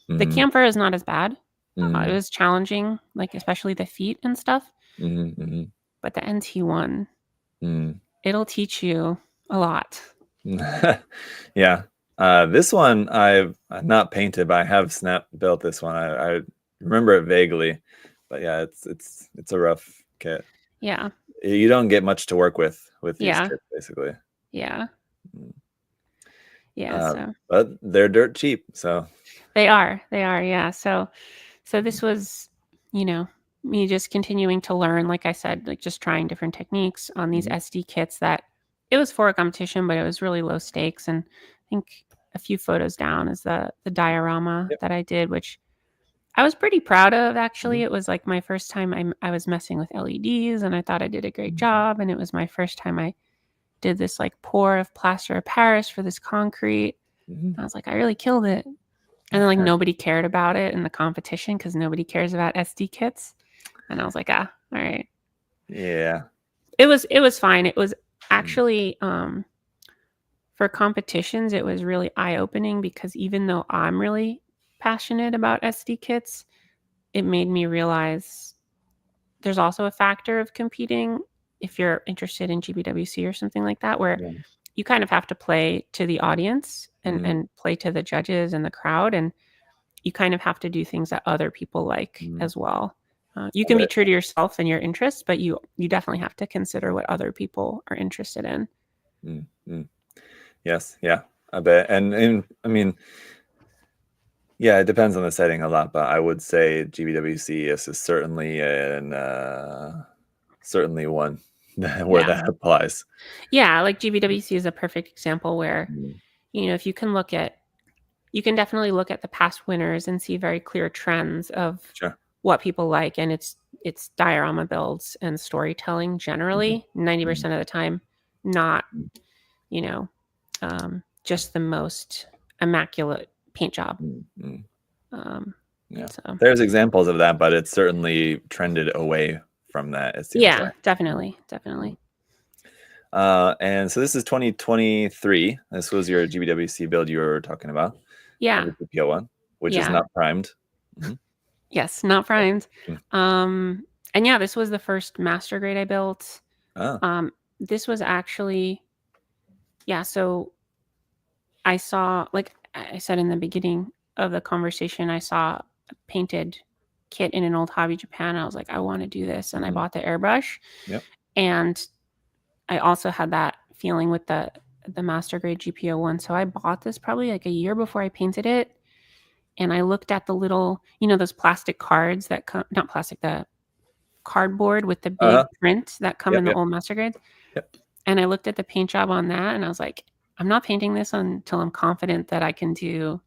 The Camphor is not as bad. It was challenging, especially the feet and stuff. But the NT1, it'll teach you a lot. Yeah. This one I've not painted, but I have snap built this one. I remember it vaguely, but yeah, it's a rough kit. Yeah. You don't get much to work with these kits, basically. Yeah. Yeah. But they're dirt cheap, so. They are, yeah. So this was, me just continuing to learn, like I said, just trying different techniques on these SD kits that it was for a competition, but it was really low stakes. And I think a few photos down is the diorama that I did, which I was pretty proud of, actually. It was my first time I was messing with LEDs, and I thought I did a great job. And it was my first time I did this pour of plaster of Paris for this concrete. I was like, I really killed it. And then like nobody cared about it in the competition because nobody cares about SD kits. And I was like, all right. Yeah. It was fine. It was actually for competitions, it was really eye-opening because even though I'm really passionate about SD kits, it made me realize there's also a factor of competing if you're interested in GBWC or something like that, where you kind of have to play to the audience and play to the judges and the crowd, and you kind of have to do things that other people like as well. You can be true to yourself and your interests, but you definitely have to consider what other people are interested in. Yes, yeah, I bet. And I mean, yeah, it depends on the setting a lot, but I would say GBWC is certainly certainly one where that applies. Yeah, like GBWC is a perfect example where, if you can definitely look at the past winners and see very clear trends of what people like, and it's diorama builds and storytelling generally 90% of the time, not just the most immaculate paint job. So. There's examples of that, but it's certainly trended away from that. It seems like. Definitely. And so this is 2023. This was your GBWC build you were talking about. Yeah. The GP01, which is not primed. Yes, not primed. And yeah, this was the first master grade I built. This was actually, so I saw, like I said in the beginning of the conversation, I saw a painted kit in an old Hobby Japan. I was like, I want to do this. And I bought the airbrush. And I also had that feeling with the master grade GP01. So I bought this probably like a year before I painted it. And I looked at the little, those plastic cards that come, not plastic, the cardboard with the big print that come in the old master grades. And I looked at the paint job on that and I was like, I'm not painting this until I'm confident that I can do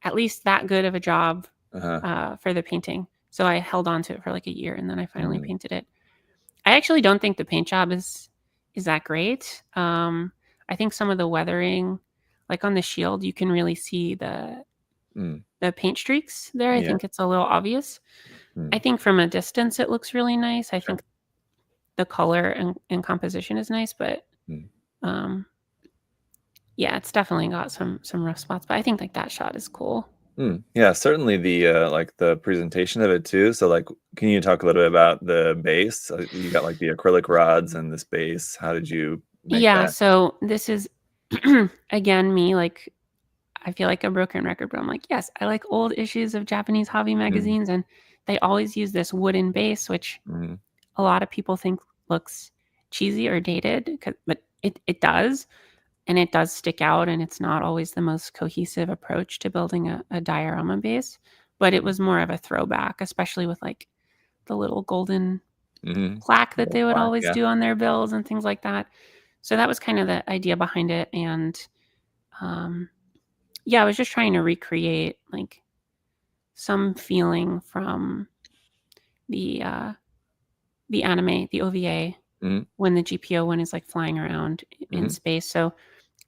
at least that good of a job for the painting. So I held on to it for like a year and then I finally painted it. I actually don't think the paint job is that great. I think some of the weathering, like on the shield, you can really see the paint streaks there. I think it's a little obvious. I think from a distance it looks really nice. I think the color and composition is nice, but it's definitely got some rough spots. But I think like that shot is cool. Yeah, certainly the like the presentation of it too. So like, can you talk a little bit about the base? You got like the acrylic rods and this base. How did you make that? So this is again me, like I feel like a broken record, but I'm like, yes, I like old issues of Japanese hobby magazines, and they always use this wooden base, which a lot of people think looks cheesy or dated, but it does. And it does stick out, and it's not always the most cohesive approach to building a diorama base, but it was more of a throwback, especially with like the little golden plaque that they would always do on their builds and things like that. So that was kind of the idea behind it. And I was just trying to recreate like some feeling from the anime, the OVA, when the GP01 is like flying around in space. So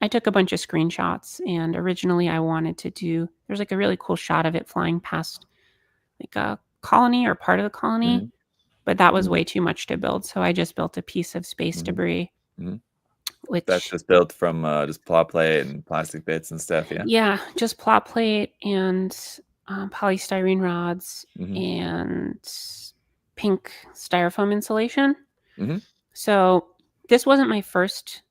I took a bunch of screenshots, and originally I wanted to do, there's like a really cool shot of it flying past like a colony or part of the colony, but that was way too much to build. So I just built a piece of space debris, which that's just built from just plot plate and plastic bits and stuff. Yeah, just plot plate and polystyrene rods and pink styrofoam insulation. So this wasn't my first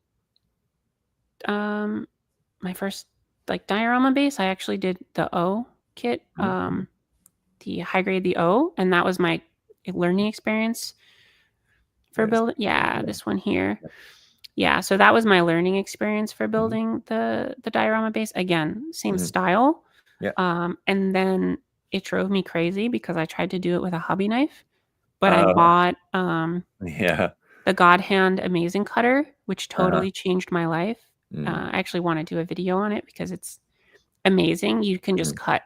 like diorama base. I actually did the O kit, the high grade, the O, and that was my learning experience for building. This one here. So that was my learning experience for building the diorama base. Again, same style. And then it drove me crazy because I tried to do it with a hobby knife, but I bought the God Hand Amazing Cutter, which totally changed my life. I actually want to do a video on it because it's amazing. You can just cut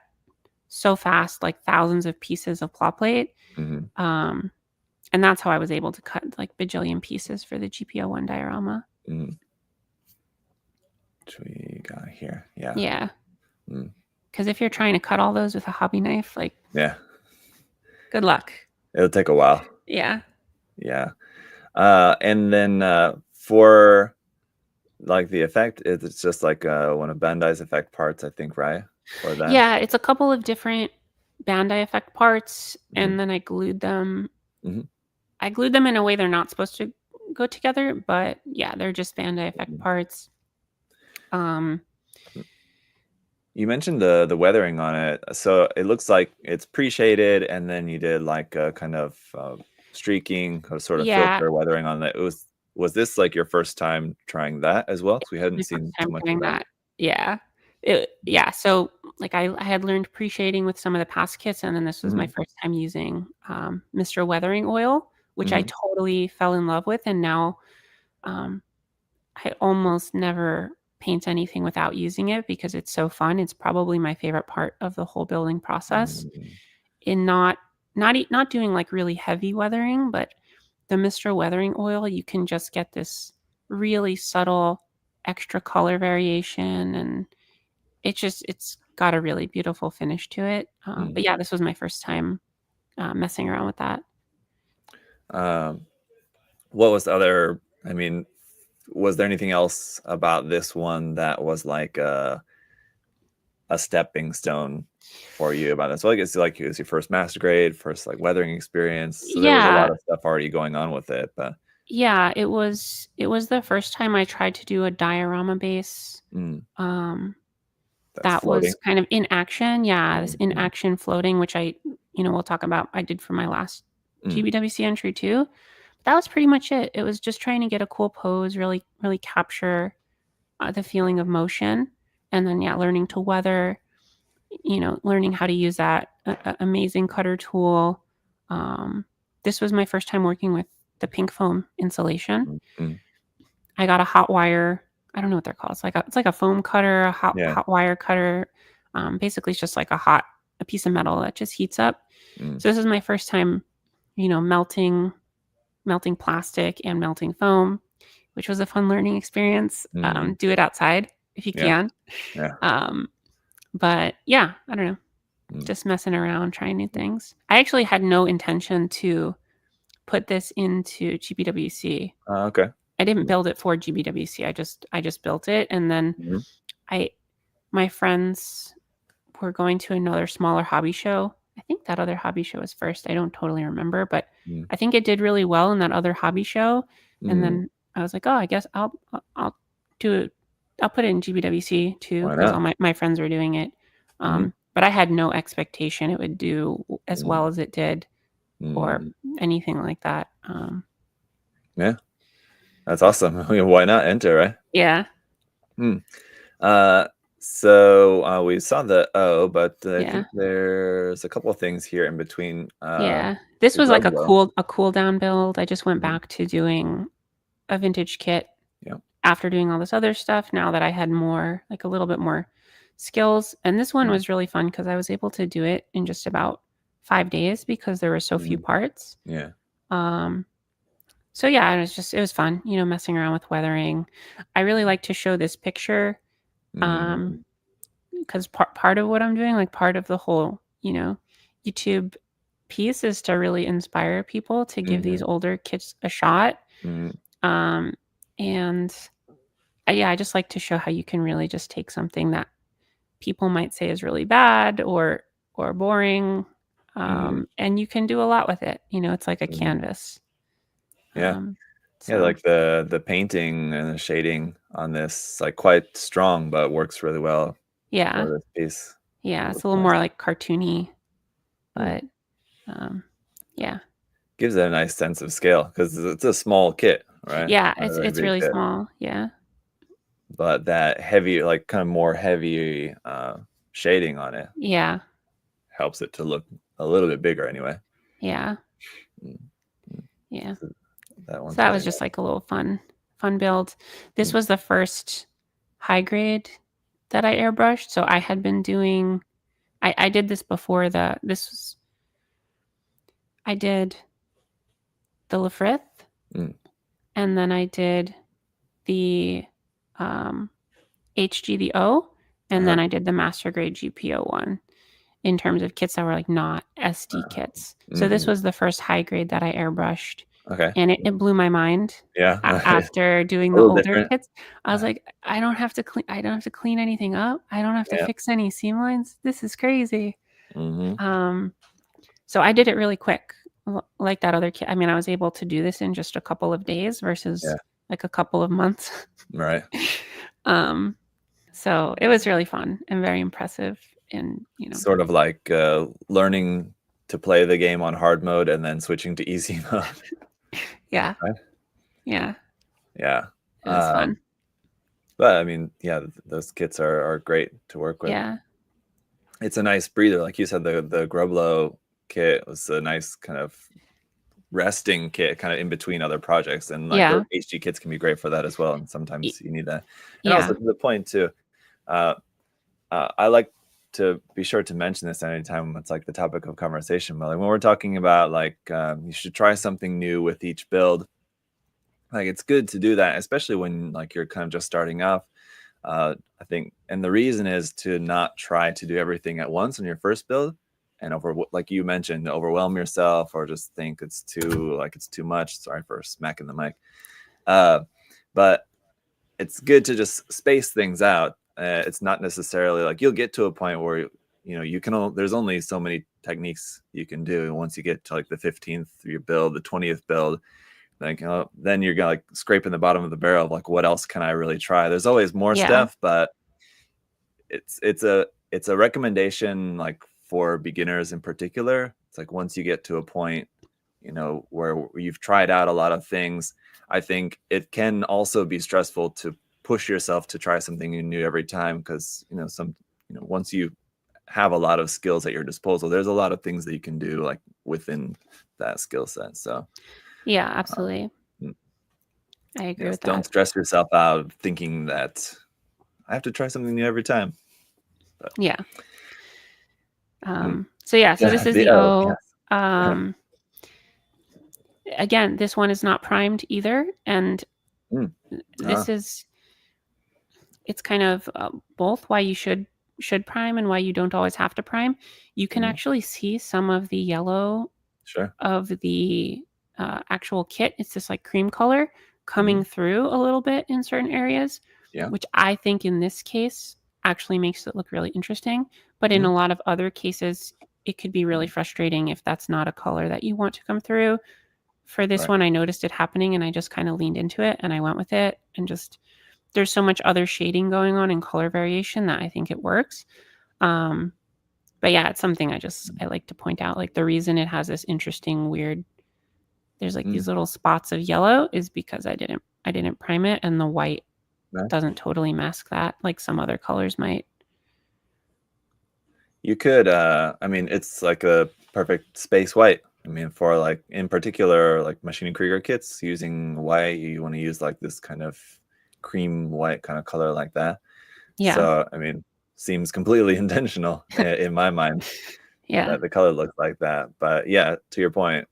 so fast, like thousands of pieces of plot plate. And that's how I was able to cut like bajillion pieces for the GP01 diorama. Which we got here. Yeah. Because if you're trying to cut all those with a hobby knife, like, Yeah. good luck. It'll take a while. Yeah. Yeah. And then for like the effect, it's just like one of Bandai's effect parts, I think, right? For that. Yeah, it's a couple of different Bandai effect parts, Mhm. and then I glued them. Mhm. I glued them in a way they're not supposed to go together, but yeah, they're just Bandai effect parts. You mentioned the weathering on it, so it looks like it's pre-shaded, and then you did like a kind of streaking, a sort of Yeah, filter weathering on it. Was this like your first time trying that as well? Because we hadn't my first seen too time much of doing that. that. Yeah. Yeah, so, like, I had learned pre-shading with some of the past kits, and then this was my Mm-hmm. first time using, Mr. Weathering Oil, which I Mm-hmm. totally fell in love with, and now, um, I almost never paint anything without using it because it's so fun. It's probably my favorite part of the whole building process. In not doing, like, really heavy weathering, but the Mr. Weathering Oil, you can just get this really subtle extra color variation, and it's got a really beautiful finish to it. But yeah, this was my first time messing around with that. What was the other? I mean, was there anything else about this one that was like a stepping stone for you about this? So I guess like it was your first master grade, first like weathering experience. So there was a lot Yeah, of stuff already going on with it, but yeah, it was the first time I tried to do a diorama base. mm, Um, that's that floating. was kind of in action. Yeah, this in Mm, action floating, which we'll talk about. I did for my last mm, GBWC entry too. That was pretty much it. It was just trying to get a cool pose, really, really capture the feeling of motion, and then yeah, learning to weather. Learning how to use that amazing cutter tool. Um, this was my first time working with the pink foam insulation. mm, mm. I got a hot wire. I don't know what they're called. It's like a foam cutter, a hot Yeah. hot wire cutter. Basically, it's just like a piece of metal that just heats up. Mm, So this is my first time, melting plastic and melting foam, which was a fun learning experience. mm, Do it outside if you yeah. can. Yeah. Um, but yeah, I don't know, Mm. just messing around, trying new things. I actually had no intention to put this into GBWC. Okay. I didn't build it for GBWC. I just built it, and then Mhm. I my friends were going to another smaller hobby show. I think that other hobby show was first. I don't totally remember, but Mm, I think it did really well in that other hobby show. And mm. then I was like, oh, I guess I'll do it. I'll put it in GBWC too Why because not? all my friends were doing it. Mhm. But I had no expectation it would do as Mm, well as it did or mm. anything like that. Yeah, that's awesome. I mean, why not enter, right? Yeah, Hmm. Uh, so we saw the O, but I yeah. think there's a couple of things here in between Yeah. This the was like a Grublo. cool down build. I just went Mhm. back to doing a vintage kit Yeah. after doing all this other stuff now that I had more, like a little bit more skills. And this one Mm, was really fun because I was able to do it in just about 5 days because there were so few mm, parts. yeah. Um so yeah, it was fun, messing around with weathering. I really like to show this picture Mm, because part of what I'm doing, like part of the whole, YouTube piece is to really inspire people to give these mhm, older kits a shot. mm, Um, and yeah, I just like to show how you can really just take something that people might say is really bad or boring, mhm, and you can do a lot with it. It's like a mhm. canvas. Yeah. Um, Yeah, so like the painting and the shading on this, like quite strong, but works really well yeah, for this piece. It yeah, it's a looks little nice. more like cartoony, Hmm. but yeah, Gives it a nice sense of scale because it's a small kit, right? yeah, Not a very it's big really kit, small. Yeah, but that heavy, like kind of more heavy shading on it yeah, helps it to look a little bit bigger anyway. yeah, Mm, mm. yeah. So that So one's that really was just like a little fun build. This nice. was the first high grade that I airbrushed. So I had been doing I did this before I did the Lafrith, Mm, and then I did the um HG the O, And then I did the Master Grade GP01 in terms of kits that were like not SD kits. So this was the first high grade that I airbrushed. Okay. And it blew my mind. Yeah. After doing A the little older different. kits, I was like, I don't have to clean anything up. I don't have to Yeah. fix any seam lines. This is crazy. Mm-hmm. So I did it really quick, like that other kit. I mean, I was able to do this in just a couple of days versus like a couple of months. Right. So it was really fun and very impressive. And sort of like learning to play the game on hard mode and then switching to easy mode. Yeah. Right? Yeah. Yeah. It was fun. But I mean, yeah, those kits are great to work with. Yeah. It's a nice breather. Like you said, the Groblo kit was a nice kind of resting kit, kind of in between other projects. And like those HD kits can be great for that as well. And sometimes you need that. And also to the point too, I like to be sure to mention this anytime it's like the topic of conversation, but like when we're talking about like you should try something new with each build, like it's good to do that, especially when like you're kind of just starting off. I think, and the reason is to not try to do everything at once on your first build and like you mentioned, overwhelm yourself or just think it's too much. Sorry for smacking the mic. But it's good to just space things out. It's not necessarily like you'll get to a point where you can there's only so many techniques you can do. And once you get to like the 15th you build, the 20th build, like then you're gonna like scraping the bottom of the barrel of like, what else can I really try? There's always more stuff, but it's a recommendation like for beginners in particular. It's like once you get to a point where you've tried out a lot of things, I think it can also be stressful to push yourself to try something new every time, because once you have a lot of skills at your disposal, there's a lot of things that you can do like within that skill set. So yeah, absolutely. I agree with that. Don't stress yourself out thinking that I have to try something new every time. But, yeah. So this is the O. Yes. Again, this one is not primed either, and it's kind of both why you should prime and why you don't always have to prime. You can actually see some of the yellow of the actual kit. It's this like cream color coming through a little bit in certain areas, which I think in this case actually makes it look really interesting. But in a lot of other cases, it could be really frustrating if that's not a color that you want to come through. For this one, I noticed it happening and I just kind of leaned into it and I went with it, and just there's so much other shading going on and color variation that I think it works. But yeah, it's something I like to point out. Like the reason it has this interesting weird, there's like these little spots of yellow is because I didn't prime it, and the white doesn't totally mask that like some other colors might. You could, I mean, it's like a perfect space white. I mean, for like in particular, like Machine and Krieger kits using white, you want to use like this kind of cream white kind of color like that. Yeah. So, I mean, seems completely intentional in my mind. Yeah. The color looks like that. But yeah, to your point,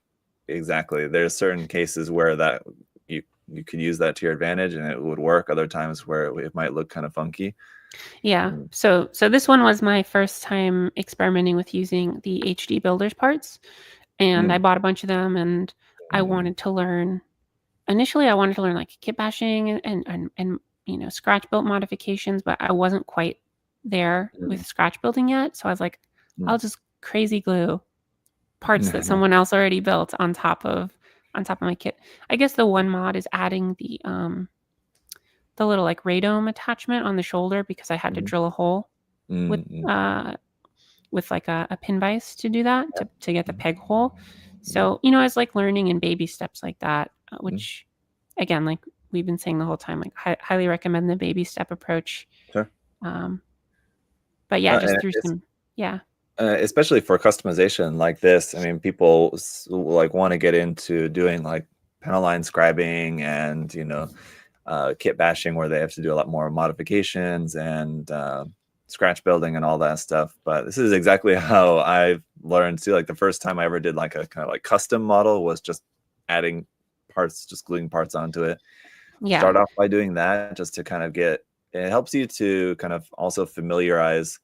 exactly. There's certain cases where that you could use that to your advantage and it would work. Other times where it might look kind of funky. Yeah. So this one was my first time experimenting with using the HD Builders parts, and I bought a bunch of them, and I wanted to learn. Initially, I wanted to learn like kit bashing and scratch built modifications, but I wasn't quite there with scratch building yet. So I was like, I'll just crazy glue parts that someone else already built on top of my kit. I guess the one mod is adding the little like radome attachment on the shoulder, because I had to drill a hole with like a pin vise to do that, to get the peg hole. So, I was like learning in baby steps like that, which again, like we've been saying the whole time, like highly recommend the baby step approach. Sure. But yeah, just through some, especially for customization like this. I mean, people like want to get into doing like panel line scribing and, kit bashing, where they have to do a lot more modifications and scratch building and all that stuff. But this is exactly how I've learned to, like the first time I ever did like a kind of like custom model was just adding parts, just gluing parts onto it. Start off by doing that just to kind of get it helps you to kind of also familiarize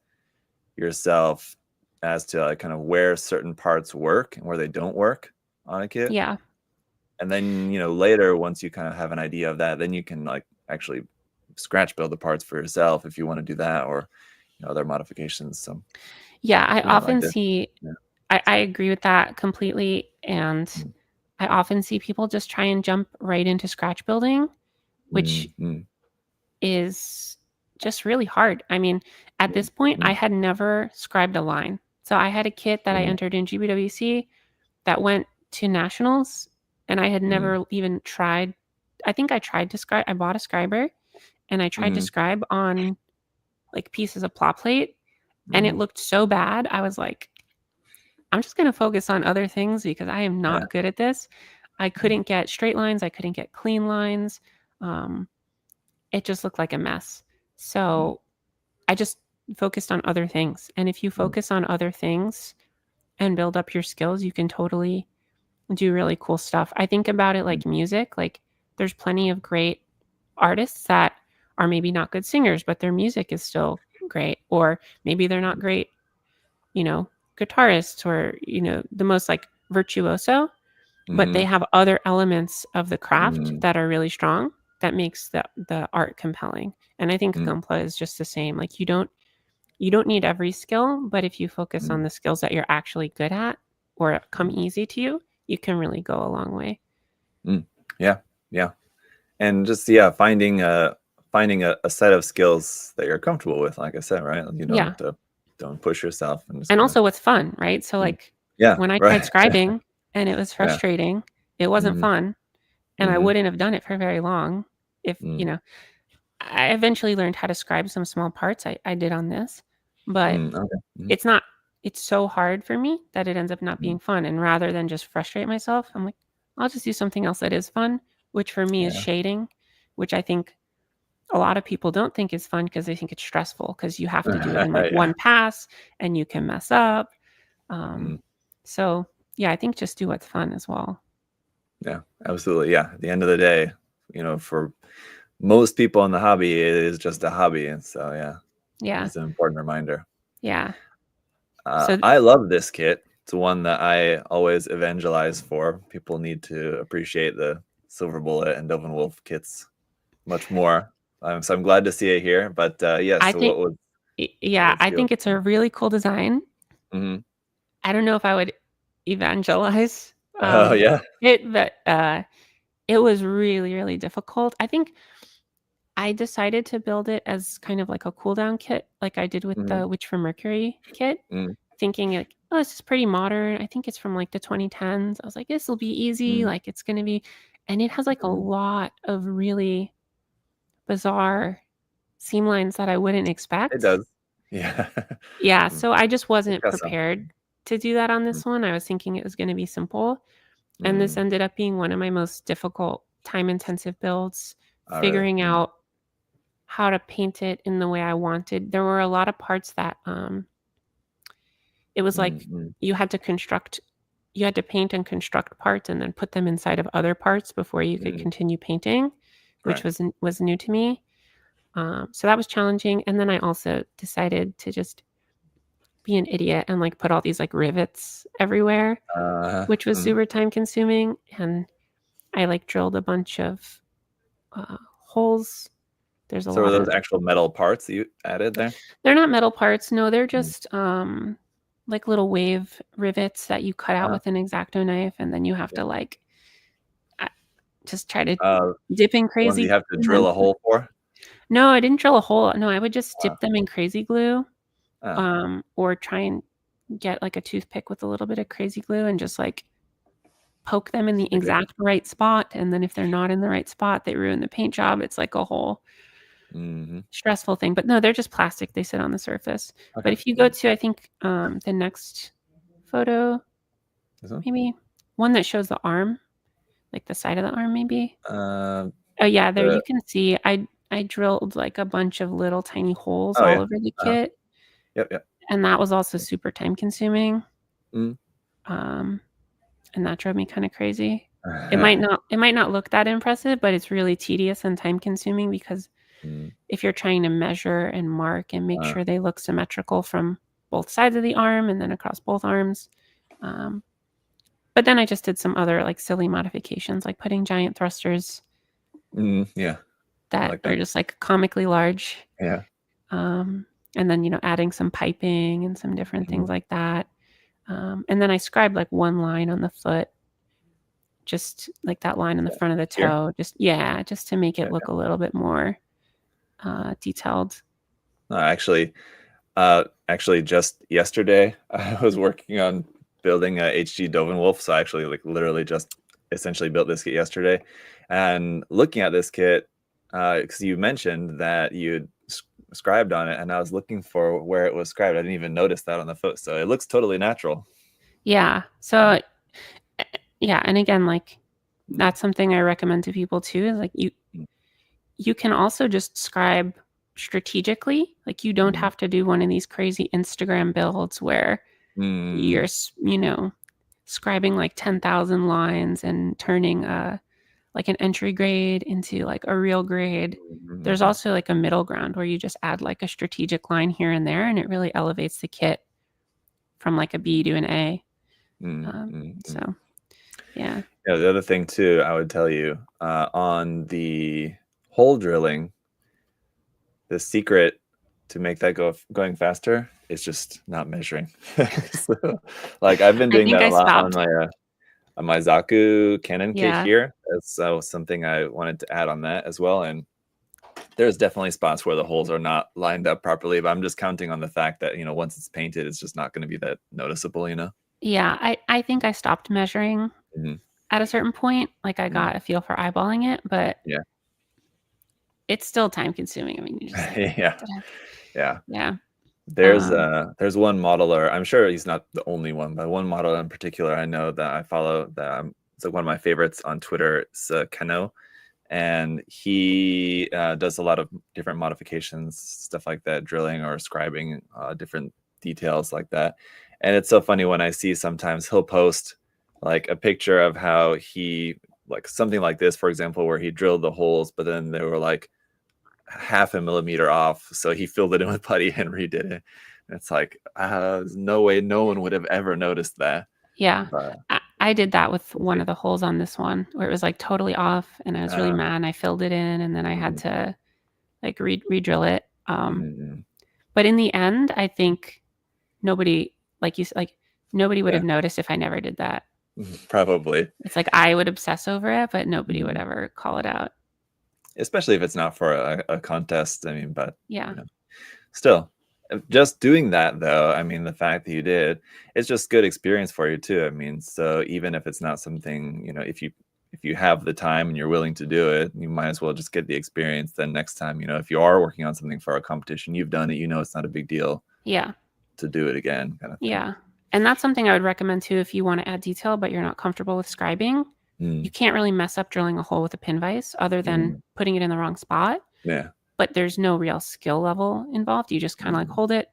yourself as to like kind of where certain parts work and where they don't work on a kit. Yeah. And then, later, once you kind of have an idea of that, then you can like actually scratch build the parts for yourself if you want to do that, or other modifications. So yeah, I doing it like often this. see, Yeah. I agree with that completely. And I often see people just try and jump right into scratch building, which Mm-hmm. is just really hard. I mean, at this point, I had never scribed a line. So I had a kit that I entered in GBWC that went to nationals, and I had never even tried. I think I tried to scribe. I bought a scriber, and I tried to scribe on like pieces of plot plate, and it looked so bad. I was like, I'm just going to focus on other things because I am Yeah. not good at this. I couldn't get straight lines. I couldn't get clean lines. It just looked like a mess. So I just focused on other things. And if you focus on other things and build up your skills, you can totally do really cool stuff. I think about it like music. Like there's plenty of great artists that are maybe not good singers, but their music is still great. Or maybe they're not great, guitarists or, the most like virtuoso, but they have other elements of the craft that are really strong that makes the art compelling. And I think Gunpla is just the same. Like you don't need every skill, but if you focus on the skills that you're actually good at or come easy to you, you can really go a long way. Yeah. And just finding a set of skills that you're comfortable with, like I said, right? You don't Yeah. have to don't push yourself and just And kind also what's fun, right? So like when I tried right. scribing and it was frustrating, it wasn't fun, and I Mm-hmm. wouldn't have done it for very long if, I eventually learned how to scribe some small parts I did on this, but Okay. it's not, it's so hard for me that it ends up not being fun. And rather than just frustrate myself, I'm like, I'll just do something else that is fun, which for me is Yeah. shading, which I think a lot of people don't think is fun because they think it's stressful because you have to do it in like Yeah. one pass and you can mess up. So yeah, I think just do what's fun as well. Yeah, absolutely. Yeah. At the end of the day, for most people in the hobby, it is just a hobby. And so, Yeah. it's an important reminder. Yeah. So I love this kit. It's one that I always evangelize for. People need to appreciate the Silver Bullet and Dovin Wolf kits much more. So I'm glad to see it here. But yes, I so what think, was yeah, I feel? think it's a really cool design. Mm-hmm. I don't know if I would evangelize Oh yeah. it, but it was really, really difficult. I think I decided to build it as kind of like a cool down kit, like I did with Mm-hmm. the Witch from Mercury kit, Mm-hmm. thinking like, oh, this is pretty modern. I think it's from like the 2010s. I was like, this will be easy. Like it's going to be, and it has like a lot of really bizarre seam lines that I wouldn't It expect. does. Yeah. Yeah. So I just It's wasn't got some. prepared to do that on this one. I was thinking it was going to be simple. And this ended up being one of my most difficult time intensive builds, Really. figuring out how to paint it in the way I wanted. There were a lot of parts that it was like you had to paint and construct parts and then put them inside of other parts before you could continue painting, which Right. was new to me. So that was challenging. And then I also decided to just be an idiot and like put all these like rivets everywhere, which was super time consuming. And I like drilled a bunch of holes. There's a So are lot those of, actual metal parts that you added there? they're not metal parts. No, they're Mm. just like little wave rivets that you cut out with an X-Acto knife, and then you have Yeah. to like just try to Uh, dip in the ones crazy you have to glue and then drill a hole for? no, I didn't drill a hole. No, I would just Uh, dip them in crazy glue, oh, or try and get like a toothpick with a little bit of crazy glue and just like poke them in the okay. exact right spot. And then if they're not in the right spot, they ruin the paint job. It's like a whole stressful thing. But no, they're just plastic. They sit on the surface. But Okay. if you go to, I think, the next photo, This one? maybe one that shows the arm, like the side of the arm, maybe. Uh, Oh yeah, there the you can see I drilled like a bunch of little tiny holes oh all yeah. over the Uh-huh. kit, Yep. and that was also super time consuming. Mm. Um, and that drove me kind of crazy. It might not look that impressive, but it's really tedious and time consuming because if you're trying to measure and mark and make sure they look symmetrical from both sides of the arm and then across both arms. But then I just did some other like silly modifications, like putting giant thrusters Yeah, that like are just like comically large. Yeah. And then, adding some piping and some different things like that. And then I scribed like one line on the foot, just like that line on the front of the toe. Here? Just to make it look a little bit more detailed. Actually, just yesterday, I was working on building a HG Dovenwolf. So I actually like literally just essentially built this kit yesterday. And looking at this kit, because you mentioned that you'd scribed on it, and I was looking for where it was scribed. I didn't even notice that on the foot. So it looks totally natural. Yeah. So, yeah. And again, like that's something I recommend to people too, is like you can also just scribe strategically. Like you don't have to do one of these crazy Instagram builds where you're, scribing like 10,000 lines and turning like an entry grade into like a real grade. There's also like a middle ground where you just add like a strategic line here and there, and it really elevates the kit from like a B to an A. So, yeah. Yeah, the other thing too, I would tell you, on the hole drilling, the secret to make that going faster is just not measuring. So, like I've been doing that a lot on my Zaku Canon kit here. So something I wanted to add on that as well. And there's definitely spots where the holes are not lined up properly, but I'm just counting on the fact that, once it's painted, it's just not going to be that noticeable, Yeah, I think I stopped measuring at a certain point. Like I got a feel for eyeballing it, but yeah, it's still time consuming. I mean, you just yeah. There's one modeler. I'm sure he's not the only one, but one modeler in particular I know that I follow that it's like one of my favorites on Twitter. It's Kano, and he does a lot of different modifications, stuff like that, drilling or scribing, different details like that. And it's so funny when I see sometimes he'll post like a picture of how he, like something like this, for example, where he drilled the holes, but then they were like half a millimeter off. So he filled it in with putty and redid it. And it's like, there's no way no one would have ever noticed that. Yeah. I did that with one of the holes on this one where it was like totally off, and I was really mad, and I filled it in, and then I had to like re-drill it. But in the end, I think nobody, nobody would have noticed if I never did that. Probably. It's like I would obsess over it, but nobody would ever call it out. Especially if it's not for a contest. I mean, but yeah, still, just doing that though, I mean, the fact that you did, it's just good experience for you too. I mean, so even if it's not something, if you have the time and you're willing to do it, you might as well just get the experience. Then next time, if you are working on something for a competition, you've done it, it's not a big deal. Yeah. To do it again, kind of thing. Yeah. And that's something I would recommend too if you want to add detail, but you're not comfortable with scribing. You can't really mess up drilling a hole with a pin vise other than putting it in the wrong spot. Yeah. But there's no real skill level involved. You just kind of like hold it.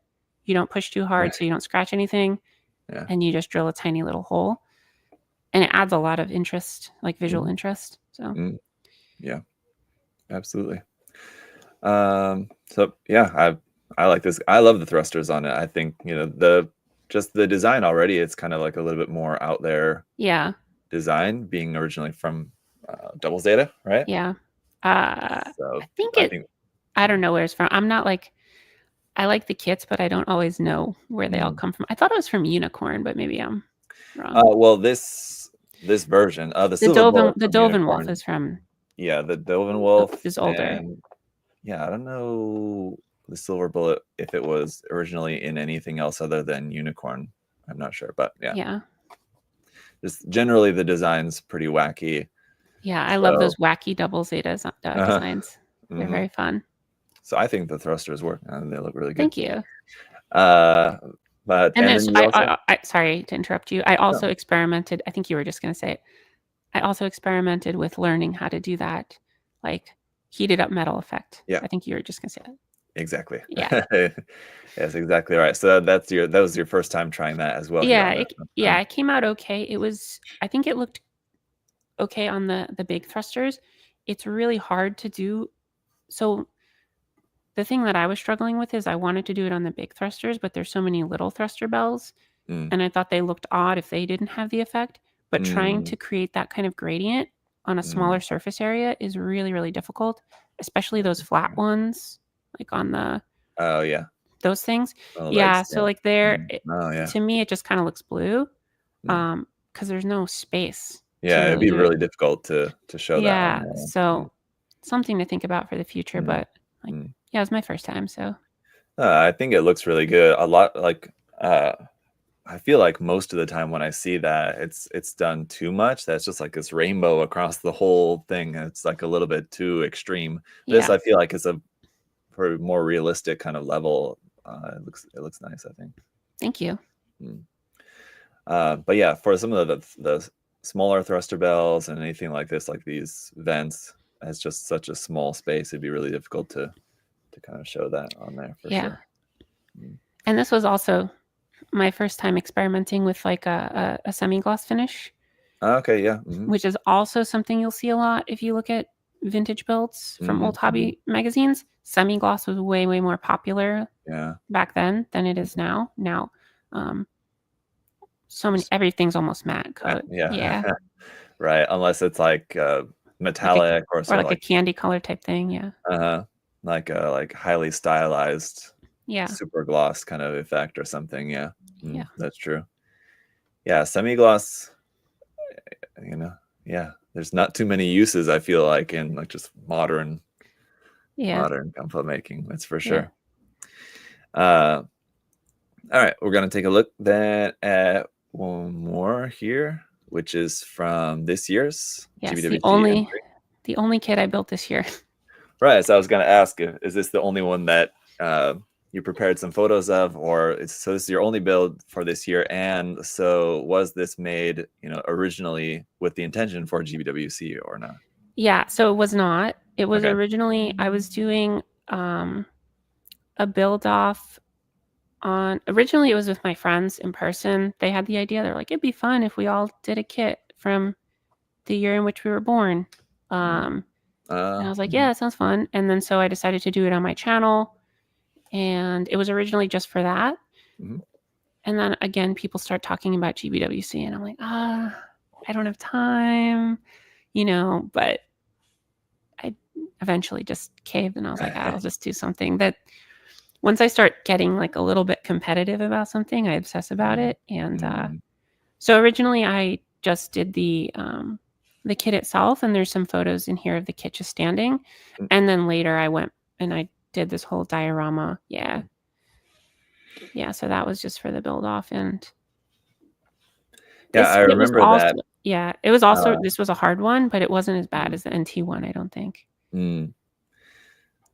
You don't push too hard, so you don't scratch anything. Yeah. And you just drill a tiny little hole. And it adds a lot of interest, like visual interest. So yeah, absolutely. So yeah, I like this. I love the thrusters on it. I think, the design already, it's kind of like a little bit more out there. Yeah. Design being originally from Double Zeta, right? Yeah. So I think I don't know where it's from. I'm not like, I like the kits, but I don't always know where they all come from. I thought it was from Unicorn, but maybe I'm wrong. Well, this version, the Dovenwolf is from. Yeah, the Dovenwolf is older. And, yeah, I don't know the Silver Bullet if it was originally in anything else other than Unicorn. I'm not sure, but yeah. Yeah. Just generally the design's pretty wacky. Yeah, I love those wacky Double Zeta designs. They're very fun. So I think the thrusters work and they look really good. Thank you. But I sorry to interrupt you. I also experimented. I think you were just going to say it. I also experimented with learning how to do that, like heated up metal effect. Yeah. I think you were just going to say that. Exactly. Yeah. Yes, exactly right. So that was your first time trying that as well. Yeah. It came out okay. I think it looked okay on the big thrusters. It's really hard to do. So the thing that I was struggling with is I wanted to do it on the big thrusters, but there's so many little thruster bells, and I thought they looked odd if they didn't have the effect. But trying to create that kind of gradient on a smaller surface area is really, really difficult, especially those flat ones, like on the those things. Yeah, so like there, to me, it just kind of looks blue, because there's no space. Yeah, it'd be really difficult to show that. Yeah, so something to think about for the future. But like, yeah, it was my first time, so I think it looks really good. A lot like I feel like most of the time when I see that, it's done too much. That's just like this rainbow across the whole thing. It's like a little bit too extreme. This I feel like is a for more realistic kind of level. It looks nice, I think. Thank you. But yeah, for some of the smaller thruster bells and anything like this, like these vents, it's just such a small space. It'd be really difficult to kind of show that on there for sure. And this was also my first time experimenting with like a semi-gloss finish. Okay, yeah. Which is also something you'll see a lot if you look at vintage builds from old hobby magazines. Semi-gloss was way, way more popular back then than it is now. Now, everything's almost matte coat. Yeah. Right, unless it's like metallic or like a candy color type thing. Yeah. Like a highly stylized super gloss kind of effect or something. Yeah. That's true. Yeah, semi-gloss, there's not too many uses, I feel like, in like just modern Gunpla making. That's for sure. All right, we're gonna take a look then at one more here, which is from this year's GBWC. The only kit I built this year. Right, so I was gonna ask, is this the only one that you prepared some photos of, or so this is your only build for this year? And so was this made, originally with the intention for GBWC or not? Yeah, so it was not. It was originally, I was doing a build off originally it was with my friends in person. They had the idea. They're like, it'd be fun if we all did a kit from the year in which we were born. And I was like, yeah, that sounds fun. And then so I decided to do it on my channel. And it was originally just for that. And then again, people start talking about GBWC, and I'm like, I don't have time, but I eventually just caved, and I was like, I'll just do something that once I start getting like a little bit competitive about something, I obsess about it. And so originally I just did the kit itself, and there's some photos in here of the kit just standing. And then later I went and I did this whole diorama. Yeah. So that was just for the build off. And I remember that. Yeah, it was also, this was a hard one, but it wasn't as bad as the NT one, I don't think.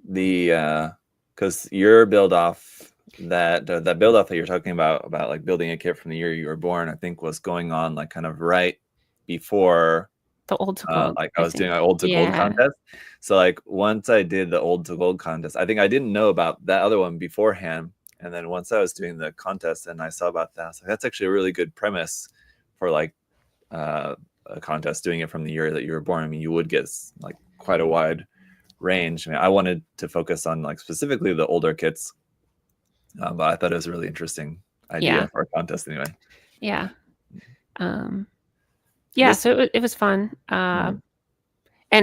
Because your build off, that build off that you're talking about like building a kit from the year you were born, I think was going on like kind of right before the old to gold. Like I was doing an old to gold contest. So like once I did the old to gold contest, I think I didn't know about that other one beforehand. And then once I was doing the contest and I saw about that, I was like, that's actually a really good premise for like a contest, doing it from the year that you were born. I mean, you would get like quite a wide range. I mean, I wanted to focus on like specifically the older kits, but I thought it was a really interesting idea for a contest anyway. So it was fun. And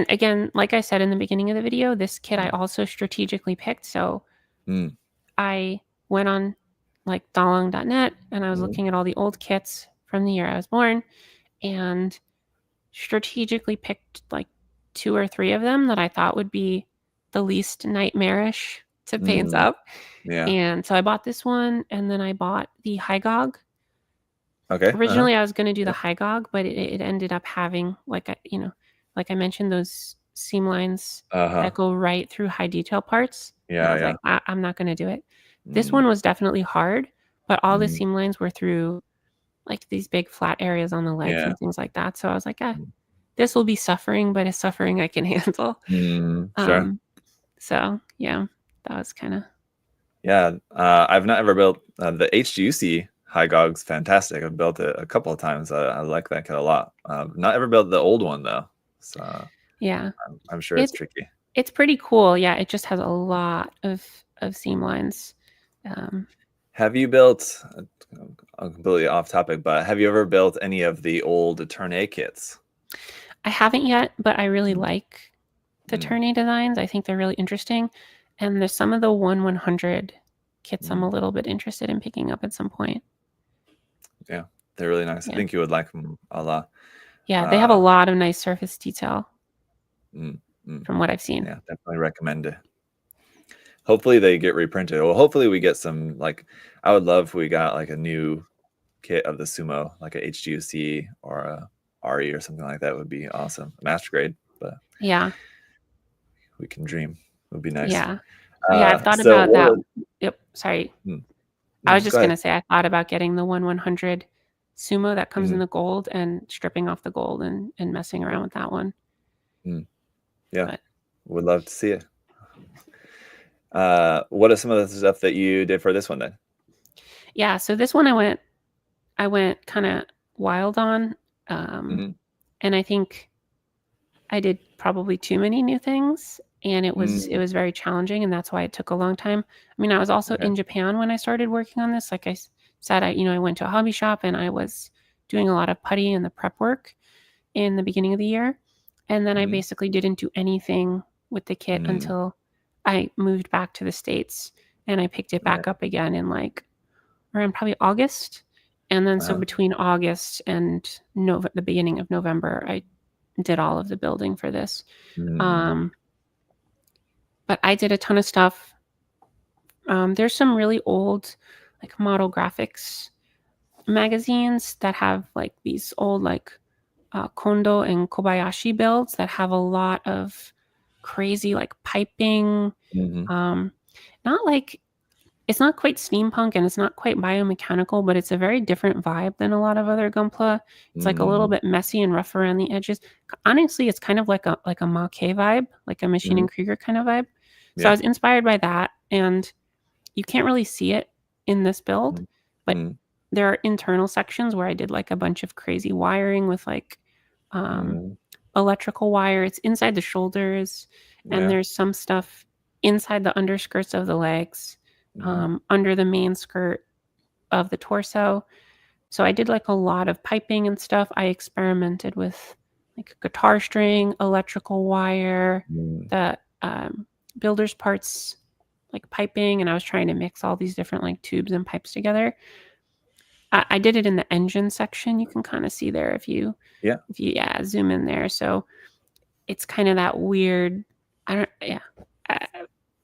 again, like I said in the beginning of the video, this kit I also strategically picked. So I went on like dalong.net and I was looking at all the old kits from the year I was born, and strategically picked like 2 or 3 of them that I thought would be the least nightmarish to paint up. And so I bought this one, and then I bought the Hygog. Originally I was going to do the Hygog, but it ended up having like like I mentioned, those seam lines that go right through high detail parts. I was like, I'm not going to do it. This one was definitely hard, but all the seam lines were through like these big flat areas on the legs and things like that. So I was like, this will be suffering, but it's suffering I can handle. Sure. So yeah, that was kind of. I've not ever built the HGUC Hygog's fantastic. I've built it a couple of times. I like that kit a lot. Not ever built the old one though. So I'm sure it's tricky. It's pretty cool. Yeah, it just has a lot of seam lines. Have you built, completely off topic, but have you ever built any of the old Turn A kits? I haven't yet, but I really Mm. like the Turn A designs. I think they're really interesting. And there's some of the 1/100 kits I'm a little bit interested in picking up at some point. Yeah, they're really nice. Yeah. I think you would like them a lot. Yeah, they have a lot of nice surface detail from what I've seen. Yeah, definitely recommend it. Hopefully they get reprinted. Well, hopefully we get some, like, I would love if we got like a new kit of the Sumo, like a HGUC or a RE or something like that. Would be awesome. A master grade, but Yeah. we can dream. It would be nice. Yeah. Yeah, I've thought So about that. Yep, sorry. I was go just ahead. gonna say I thought about getting the 1/100 Sumo that comes in the gold and stripping off the gold and messing around with that one. Yeah, But would love to see it. What are some of the stuff that you did for this one then? yeah, so this one I went kind of wild on, and I think I did probably too many new things, and it was very challenging, and that's why it took a long time. I mean, I was also in Japan when I started working on this. Like I said, I went to a hobby shop and I was doing a lot of putty and the prep work in the beginning of the year, and then I basically didn't do anything with the kit until I moved back to the States, and I picked it back up again in like around probably August. And then so between August and the beginning of November, I did all of the building for this. But I did a ton of stuff. There's some really old like model graphics magazines that have like these old like Kondo and Kobayashi builds that have a lot of crazy like piping. Not like it's not quite steampunk and it's not quite biomechanical, but it's a very different vibe than a lot of other Gunpla. It's like a little bit messy and rough around the edges. Honestly, it's kind of like a Maquet vibe, like a Machine and Krieger kind of vibe. So I was inspired by that, and you can't really see it in this build, but there are internal sections where I did like a bunch of crazy wiring with like electrical wire. It's inside the shoulders, and there's some stuff inside the underskirts of the legs, under the main skirt of the torso. So I did like a lot of piping and stuff. I experimented with like guitar string, electrical wire, the builder's parts, like piping, and I was trying to mix all these different like tubes and pipes together. I did it in the engine section. You can kind of see there if you zoom in there. So it's kind of that weird.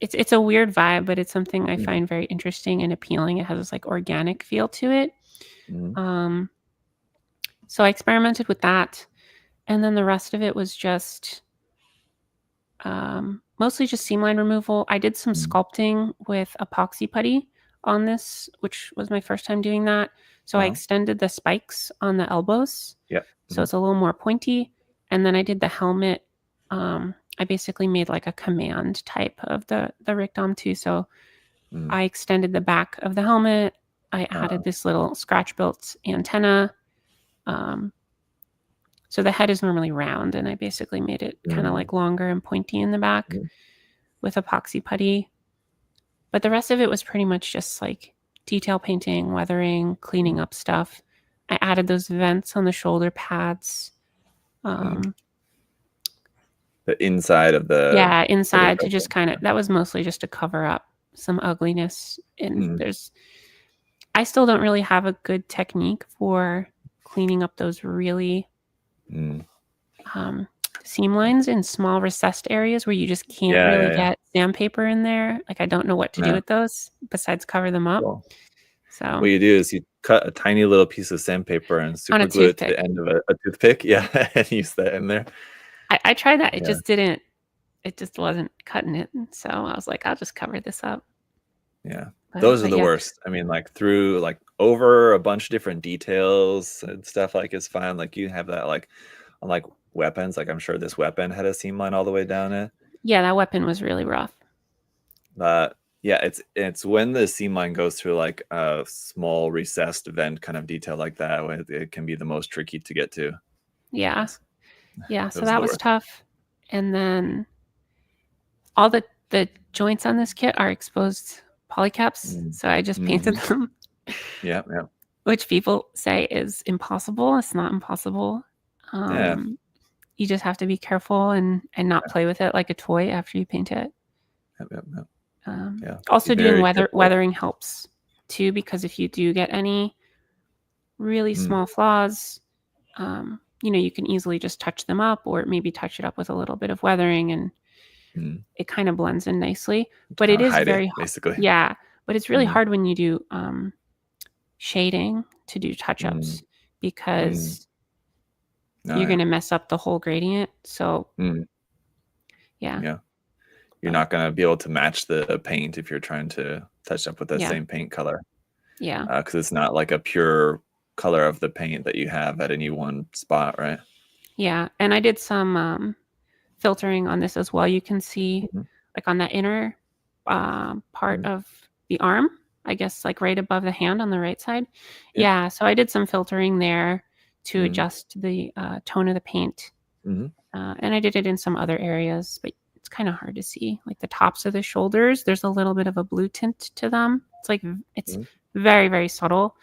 It's a weird vibe, but it's something I find very interesting and appealing. It has this like organic feel to it. So I experimented with that, and then the rest of it was just mostly just seam line removal. I did some sculpting with epoxy putty on this, which was my first time doing that. So I extended the spikes on the elbows. So it's a little more pointy. And then I did the helmet. I basically made like a command type of the Rictom too. So I extended the back of the helmet. I added this little scratch built antenna. So the head is normally round, and I basically made it kind of like longer and pointy in the back with epoxy putty. But the rest of it was pretty much just like detail painting, weathering, cleaning up stuff. I added those vents on the shoulder pads. The inside of the inside to just kind of, that was mostly just to cover up some ugliness. And I still don't really have a good technique for cleaning up those really seam lines in small recessed areas where you just can't really get sandpaper in there. Like I don't know what to do with those besides cover them up. Cool. So what you do is you cut a tiny little piece of sandpaper and super glue it to the end of a toothpick. And use that in there. I tried that. It just didn't. It just wasn't cutting it. So I was like, I'll just cover this up. Those are the worst. I mean, like through like over a bunch of different details and stuff, like it's fine. Like you have that like on like weapons. Like I'm sure this weapon had a seam line all the way down it. Yeah, that weapon was really rough. It's when the seam line goes through like a small recessed vent kind of detail like that, it can be the most tricky to get to. So that was tough. And then all the joints on this kit are exposed polycaps, so I just painted them. Yeah. Which people say is impossible. It's not impossible. Yeah. You just have to be careful and not play with it like a toy after you paint it. Yep. Yeah. Also, doing weathering helps too, because if you do get any really small flaws, you can easily just touch them up, or maybe touch it up with a little bit of weathering, and it kind of blends in nicely. But it is very basically. Yeah, but it's really hard when you do shading to do touch-ups, because you're going to mess up the whole gradient. So yeah. You're not going to be able to match the paint if you're trying to touch up with the same paint color. Yeah. Because it's not like a pure color of the paint that you have at any one spot, right? Yeah. And I did some filtering on this as well. You can see like on that inner part of the arm, I guess, like right above the hand on the right side. Yeah. So I did some filtering there to adjust the tone of the paint. And I did it in some other areas, but it's kind of hard to see. Like the tops of the shoulders, there's a little bit of a blue tint to them. It's like, it's very, very subtle.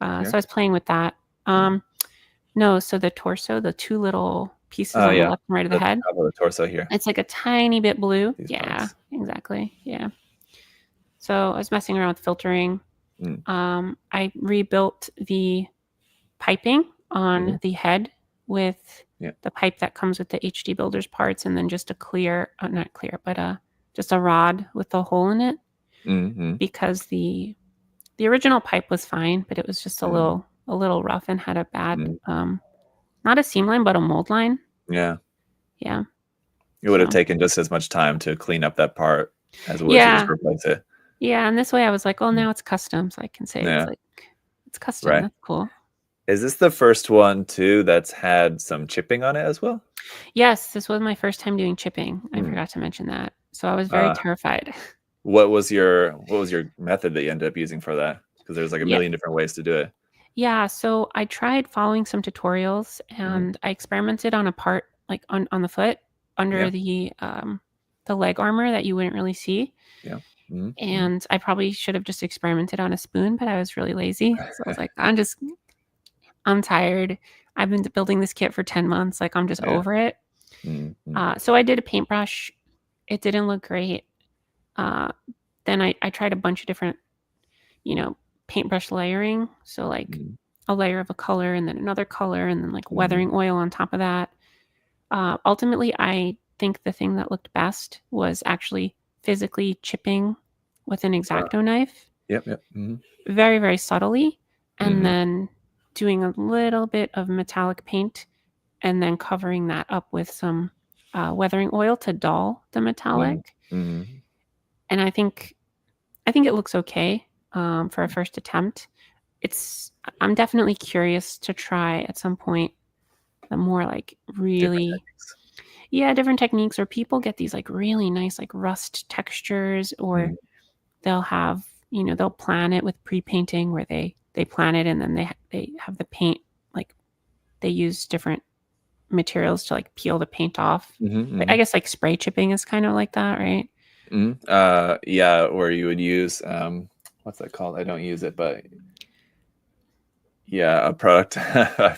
So I was playing with that. No, so the torso, the two little pieces on the left and right of the head. Top of the torso here. It's like a tiny bit blue. These yeah, parts. Exactly. Yeah. So I was messing around with filtering. I rebuilt the piping on the head with the pipe that comes with the HD Builders parts, and then just a clear, not clear, but just a rod with a hole in it, because the original pipe was fine, but it was just a little rough and had a bad, not a seam line, but a mold line. Yeah. It would have taken just as much time to clean up that part as it would to just replace it. Yeah, and this way I was like, oh, now it's custom, so I can say it's custom. Right. That's cool. Is this the first one too that's had some chipping on it as well? Yes, this was my first time doing chipping. I forgot to mention that. So I was very terrified. What was your method that you ended up using for that? Because there's like a million different ways to do it. Yeah, so I tried following some tutorials, and I experimented on a part like on the foot under the leg armor that you wouldn't really see. Yeah. And I probably should have just experimented on a spoon, but I was really lazy. So I was like, I'm tired. I've been building this kit for 10 months. Like, I'm just over it. So I did a paintbrush. It didn't look great. Then I tried a bunch of different, paintbrush layering. So like a layer of a color, and then another color, and then like weathering oil on top of that. Ultimately, I think the thing that looked best was actually physically chipping with an X-Acto knife. Very, very subtly. And then doing a little bit of metallic paint, and then covering that up with some weathering oil to dull the metallic. And I think it looks okay for a first attempt. I'm definitely curious to try at some point the more like really different techniques, or people get these like really nice like rust textures, or they'll have they'll plan it with pre-painting, where they plan it, and then they have the paint, like they use different materials to like peel the paint off. I guess like spray chipping is kind of like that, right? Where you would use what's that called? I don't use it, but a product.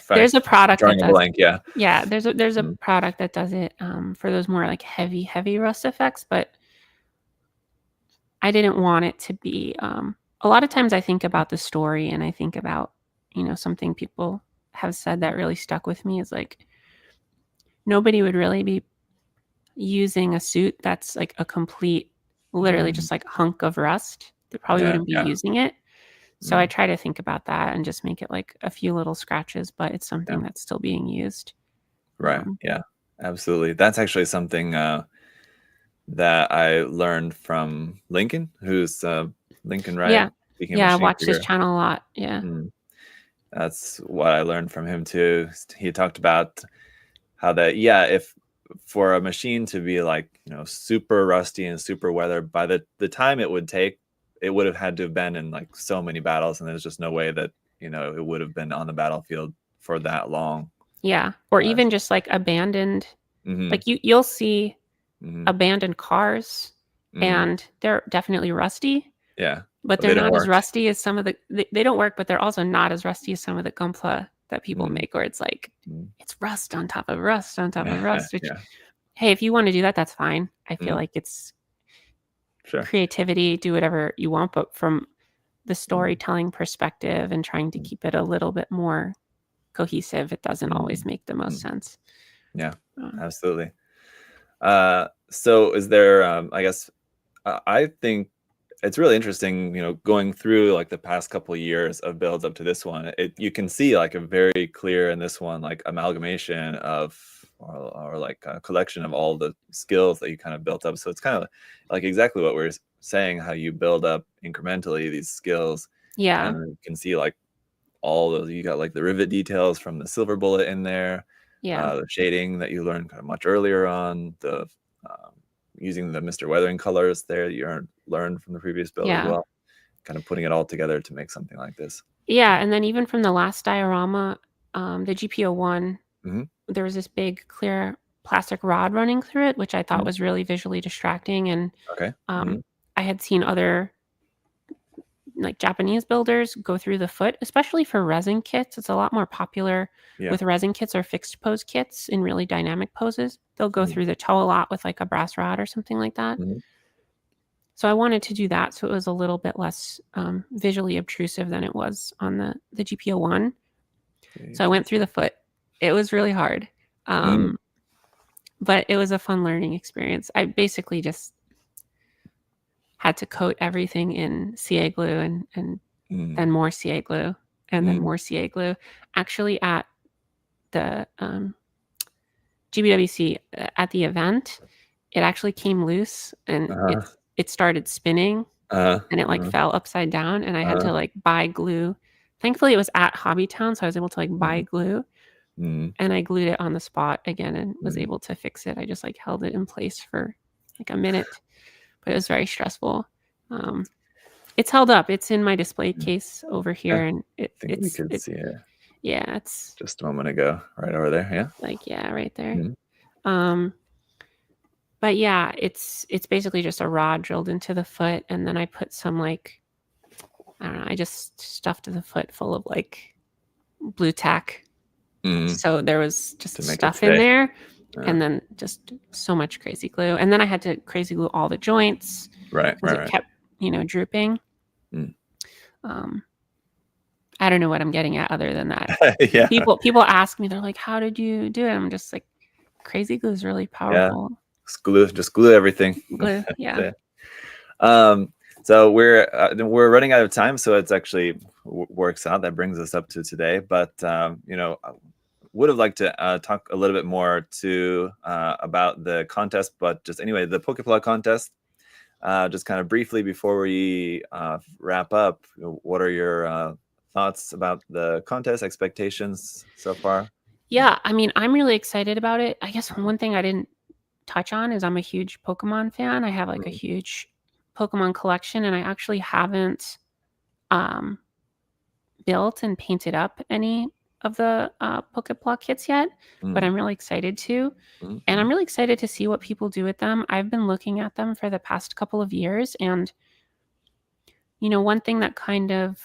There's a product drawing a blank. There's a product that does it for those more like heavy rust effects, but I didn't want it to be a lot of times I think about the story, and I think about something people have said that really stuck with me is like, nobody would really be using a suit that's like a complete, literally just like hunk of rust. They probably wouldn't be using it. So I try to think about that and just make it like a few little scratches, but it's something that's still being used. Right. Absolutely. That's actually something that I learned from Lincoln, who's Lincoln, right? I watched his channel a lot. That's what I learned from him too. He talked about how that if for a machine to be like super rusty and super weathered, by the time it would take, it would have had to have been in like so many battles, and there's just no way that it would have been on the battlefield for that long. Or even just like abandoned. Like you'll see abandoned cars, and they're definitely rusty. Yeah. But they're not as rusty as some of the. They don't work, but they're also not as rusty as some of the Gunpla that people make, where it's like it's rust on top of rust on top of rust. Which, hey, if you want to do that, that's fine. I feel like it's creativity. Do whatever you want, but from the storytelling perspective and trying to keep it a little bit more cohesive, it doesn't always make the most sense. Yeah, absolutely. So is there, I guess, I think it's really interesting, going through like the past couple of years of builds up to this one. You can see like a very clear in this one, like amalgamation of, or like a collection of all the skills that you kind of built up. So it's kind of like exactly what we're saying, how you build up incrementally these skills. Yeah. And you can see like all those, you got like the rivet details from the silver bullet in there. Yeah. The shading that you learned kind of much earlier on, the using the Mr. Weathering colors there that you learned from the previous build as well, kind of putting it all together to make something like this. Yeah, and then even from the last diorama, the GP01, there was this big clear plastic rod running through it, which I thought was really visually distracting. And I had seen other like Japanese builders go through the foot, especially for resin kits. It's a lot more popular with resin kits or fixed pose kits in really dynamic poses. They'll go through the toe a lot with like a brass rod or something like that. So I wanted to do that so it was a little bit less visually obtrusive than it was on the GP01. So I went through the foot. It was really hard. But it was a fun learning experience. I basically just had to coat everything in CA glue and then more CA glue and then more CA glue. Actually, at the GBWC at the event, it actually came loose and it started spinning and it like fell upside down, and I had to like buy glue. Thankfully, it was at Hobbytown, so I was able to like buy glue, and I glued it on the spot again and was able to fix it. I just like held it in place for like a minute. But it was very stressful. It's held up. It's in my display case over here, and I think we could see it. Yeah, it's just a moment ago, right over there. Yeah, like right there. But yeah, it's basically just a rod drilled into the foot, and then I put some like I don't know. I just stuffed the foot full of like blue tack. So there was just stuff in there. And then just so much crazy glue. And then I had to crazy glue all the joints. Right. It kept, drooping. I don't know what I'm getting at other than that. People ask me, they're like, how did you do it? I'm just like, crazy glue is really powerful. Just glue everything. Glue, yeah. So we're running out of time, so it's actually works out. That brings us up to today. But would have liked to talk a little bit more about the contest, but just anyway, the PokePla Contest, just kind of briefly before we wrap up, what are your thoughts about the contest, expectations so far? Yeah, I mean, I'm really excited about it. I guess one thing I didn't touch on is I'm a huge Pokemon fan. I have like a huge Pokemon collection, and I actually haven't built and painted up any of the PokePla kits yet, but I'm really excited to. And I'm really excited to see what people do with them. I've been looking at them for the past couple of years, and one thing that kind of,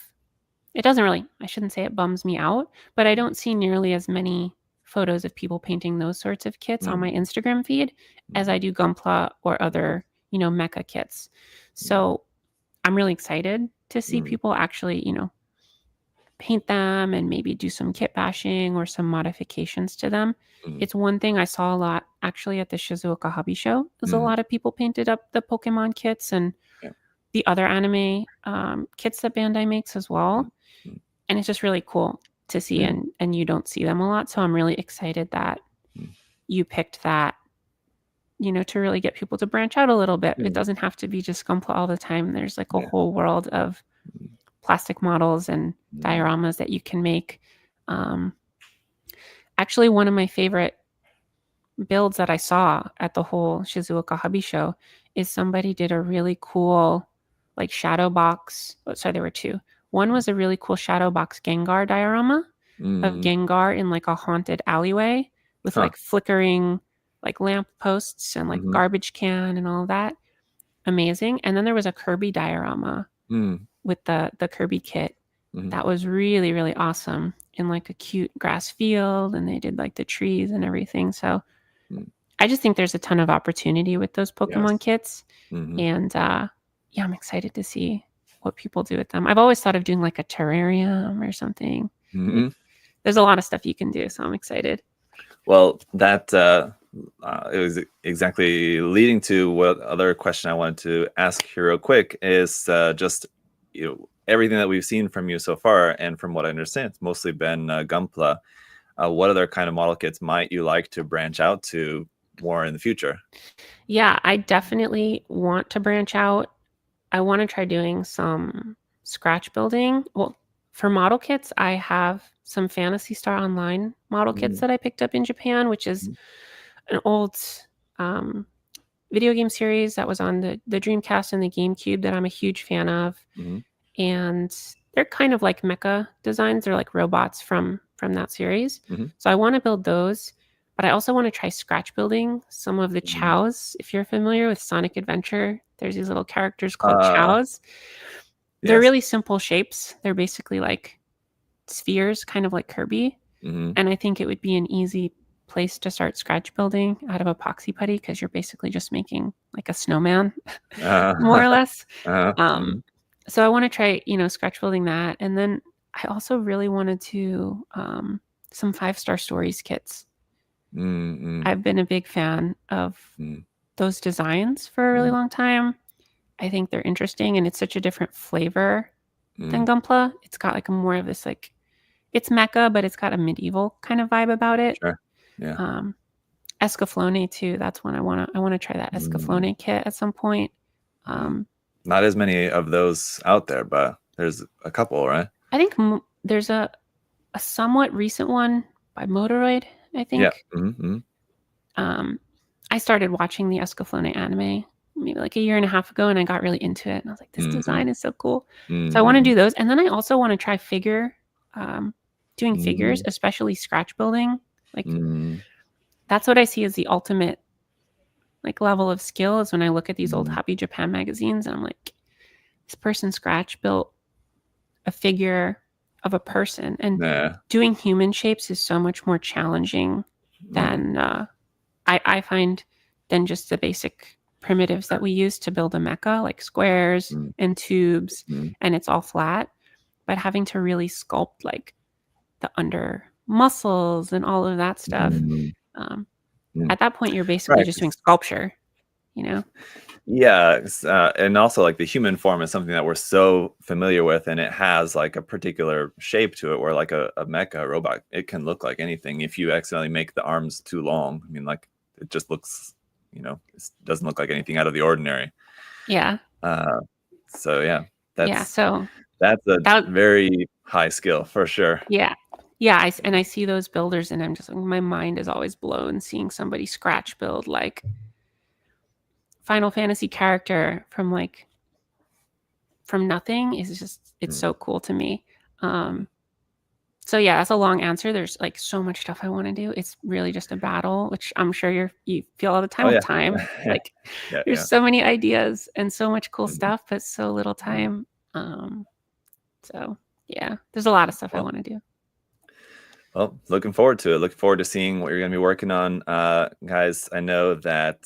it doesn't really, I shouldn't say it bums me out, but I don't see nearly as many photos of people painting those sorts of kits on my Instagram feed as I do Gunpla or other, mecha kits. So I'm really excited to see people actually, paint them and maybe do some kit bashing or some modifications to them. It's one thing I saw a lot actually at the Shizuoka hobby show. There's a lot of people painted up the Pokemon kits and the other anime kits that Bandai makes as well. And it's just really cool to see, and you don't see them a lot. So I'm really excited that you picked that, to really get people to branch out a little bit. It doesn't have to be just Gunpla all the time. There's like a whole world of plastic models and dioramas that you can make. Actually, one of my favorite builds that I saw at the whole Shizuoka hobby show is somebody did a really cool like shadow box. Sorry, there were two. One was a really cool shadow box Gengar diorama of Gengar in like a haunted alleyway with like flickering like lamp posts and like Mhm. garbage can and all of that. Amazing. And then there was a Kirby diorama with the Kirby kit. That was really, really awesome in like a cute grass field, and they did like the trees and everything. So I just think there's a ton of opportunity with those Pokemon kits. And yeah, I'm excited to see what people do with them. I've always thought of doing like a terrarium or something. Like, there's a lot of stuff you can do, so I'm excited. Well, that it was exactly leading to what other question I wanted to ask here real quick is just everything that we've seen from you so far, and from what I understand, it's mostly been Gunpla. What other kind of model kits might you like to branch out to more in the future? Yeah, I definitely want to branch out. I want to try doing some scratch building. Well, for model kits, I have some Phantasy Star Online model kits that I picked up in Japan, which is an old um, video game series that was on the Dreamcast and the GameCube that I'm a huge fan of. And they're kind of like mecha designs. They're like robots from that series. So I want to build those, but I also want to try scratch building some of the chows. If you're familiar with Sonic Adventure, there's these little characters called chows. They're really simple shapes. They're basically like spheres, kind of like Kirby. And I think it would be an easy place to start scratch building out of epoxy putty, because you're basically just making like a snowman, more or less. So I want to try, scratch building that. And then I also really wanted to some 5-star stories kits. I've been a big fan of those designs for a really long time. I think they're interesting, and it's such a different flavor than Gunpla. It's got like a more of this like, it's mecha, but it's got a medieval kind of vibe about it. Sure. Yeah. Escaflowne too. That's one I want to try that Escaflowne kit at some point. Not as many of those out there, but there's a couple, right? I think there's a somewhat recent one by Motoroid, I think. Yeah. I started watching the Escaflowne anime maybe like a year and a half ago, and I got really into it. And I was like, this design is so cool. So I want to do those. And then I also want to try doing figures, especially scratch building. Like that's what I see as the ultimate like level of skill, is when I look at these old Happy Japan magazines and I'm like, this person scratch built a figure of a person, and doing human shapes is so much more challenging than I find than just the basic primitives that we use to build a mecha, like squares and tubes, and it's all flat. But having to really sculpt like the under muscles and all of that stuff, at that point you're basically just doing sculpture, Yeah, and also like the human form is something that we're so familiar with, and it has like a particular shape to it, where like a mecha robot, it can look like anything if you accidentally make the arms too long. I mean, like it just looks, it doesn't look like anything out of the ordinary. Yeah. So yeah, that's a very high skill for sure. Yeah. Yeah, I see those builders, and I'm just like, my mind is always blown seeing somebody scratch build like Final Fantasy character from nothing. Is just, it's so cool to me. So yeah, that's a long answer. There's like so much stuff I want to do. It's really just a battle, which I'm sure you feel all the time with time. Like there's so many ideas and so much cool stuff, but so little time. So yeah, there's a lot of stuff I want to do. Well, looking forward to it. Looking forward to seeing what you're going to be working on. Guys, I know that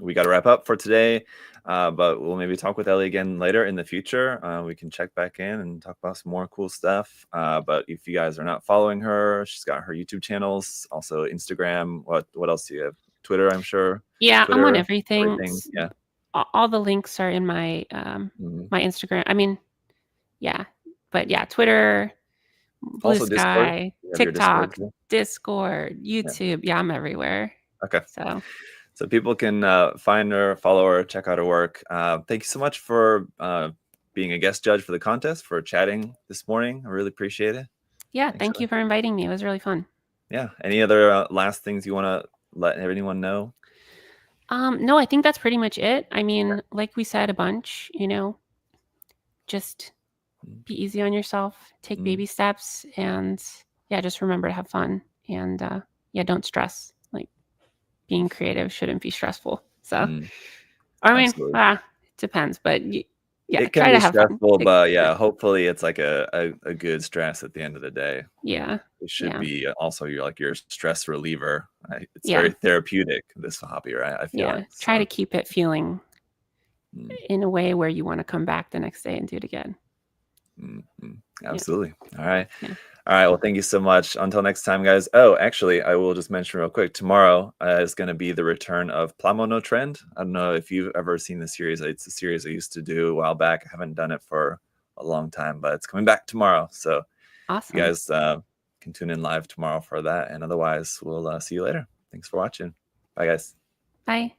we got to wrap up for today, but we'll maybe talk with Ellie again later in the future. We can check back in and talk about some more cool stuff. But if you guys are not following her, she's got her YouTube channels, also Instagram. What else do you have? Twitter, I'm sure. Yeah, Twitter, I'm on everything. Yeah. All the links are in my my Instagram. I mean, yeah, but yeah, Twitter, Blue also Sky, TikTok, Discord, YouTube. Yeah, I'm everywhere. Okay. So people can find her, follow her, check out her work. Thank you so much for being a guest judge for the contest, for chatting this morning. I really appreciate it. Yeah, thank you for inviting me. It was really fun. Yeah. Any other last things you want to let anyone know? No, I think that's pretty much it. I mean, like we said a bunch, just be easy on yourself, take baby steps, and yeah, just remember to have fun, and yeah, don't stress. Like being creative shouldn't be stressful. So, Mm, I mean, absolutely. it depends, but yeah, It can try be to have fun. stressful, but yeah, hopefully it's like a good stress at the end of the day. Yeah. It should Yeah. be also your stress reliever. It's Yeah. very therapeutic, this hobby, right? I feel Yeah. like Try to so. keep it feeling Mm, in a way where you want to come back the next day and do it again. Yeah. absolutely. All right. Yeah. All right. Well, thank you so much. Until next time, guys. Oh, actually, I will just mention real quick. Tomorrow is going to be the return of Plamo no Trend. I don't know if you've ever seen the series. It's a series I used to do a while back. I haven't done it for a long time, but it's coming back tomorrow. So you Awesome. guys can tune in live tomorrow for that. And otherwise, we'll see you later. Thanks for watching. Bye, guys. Bye.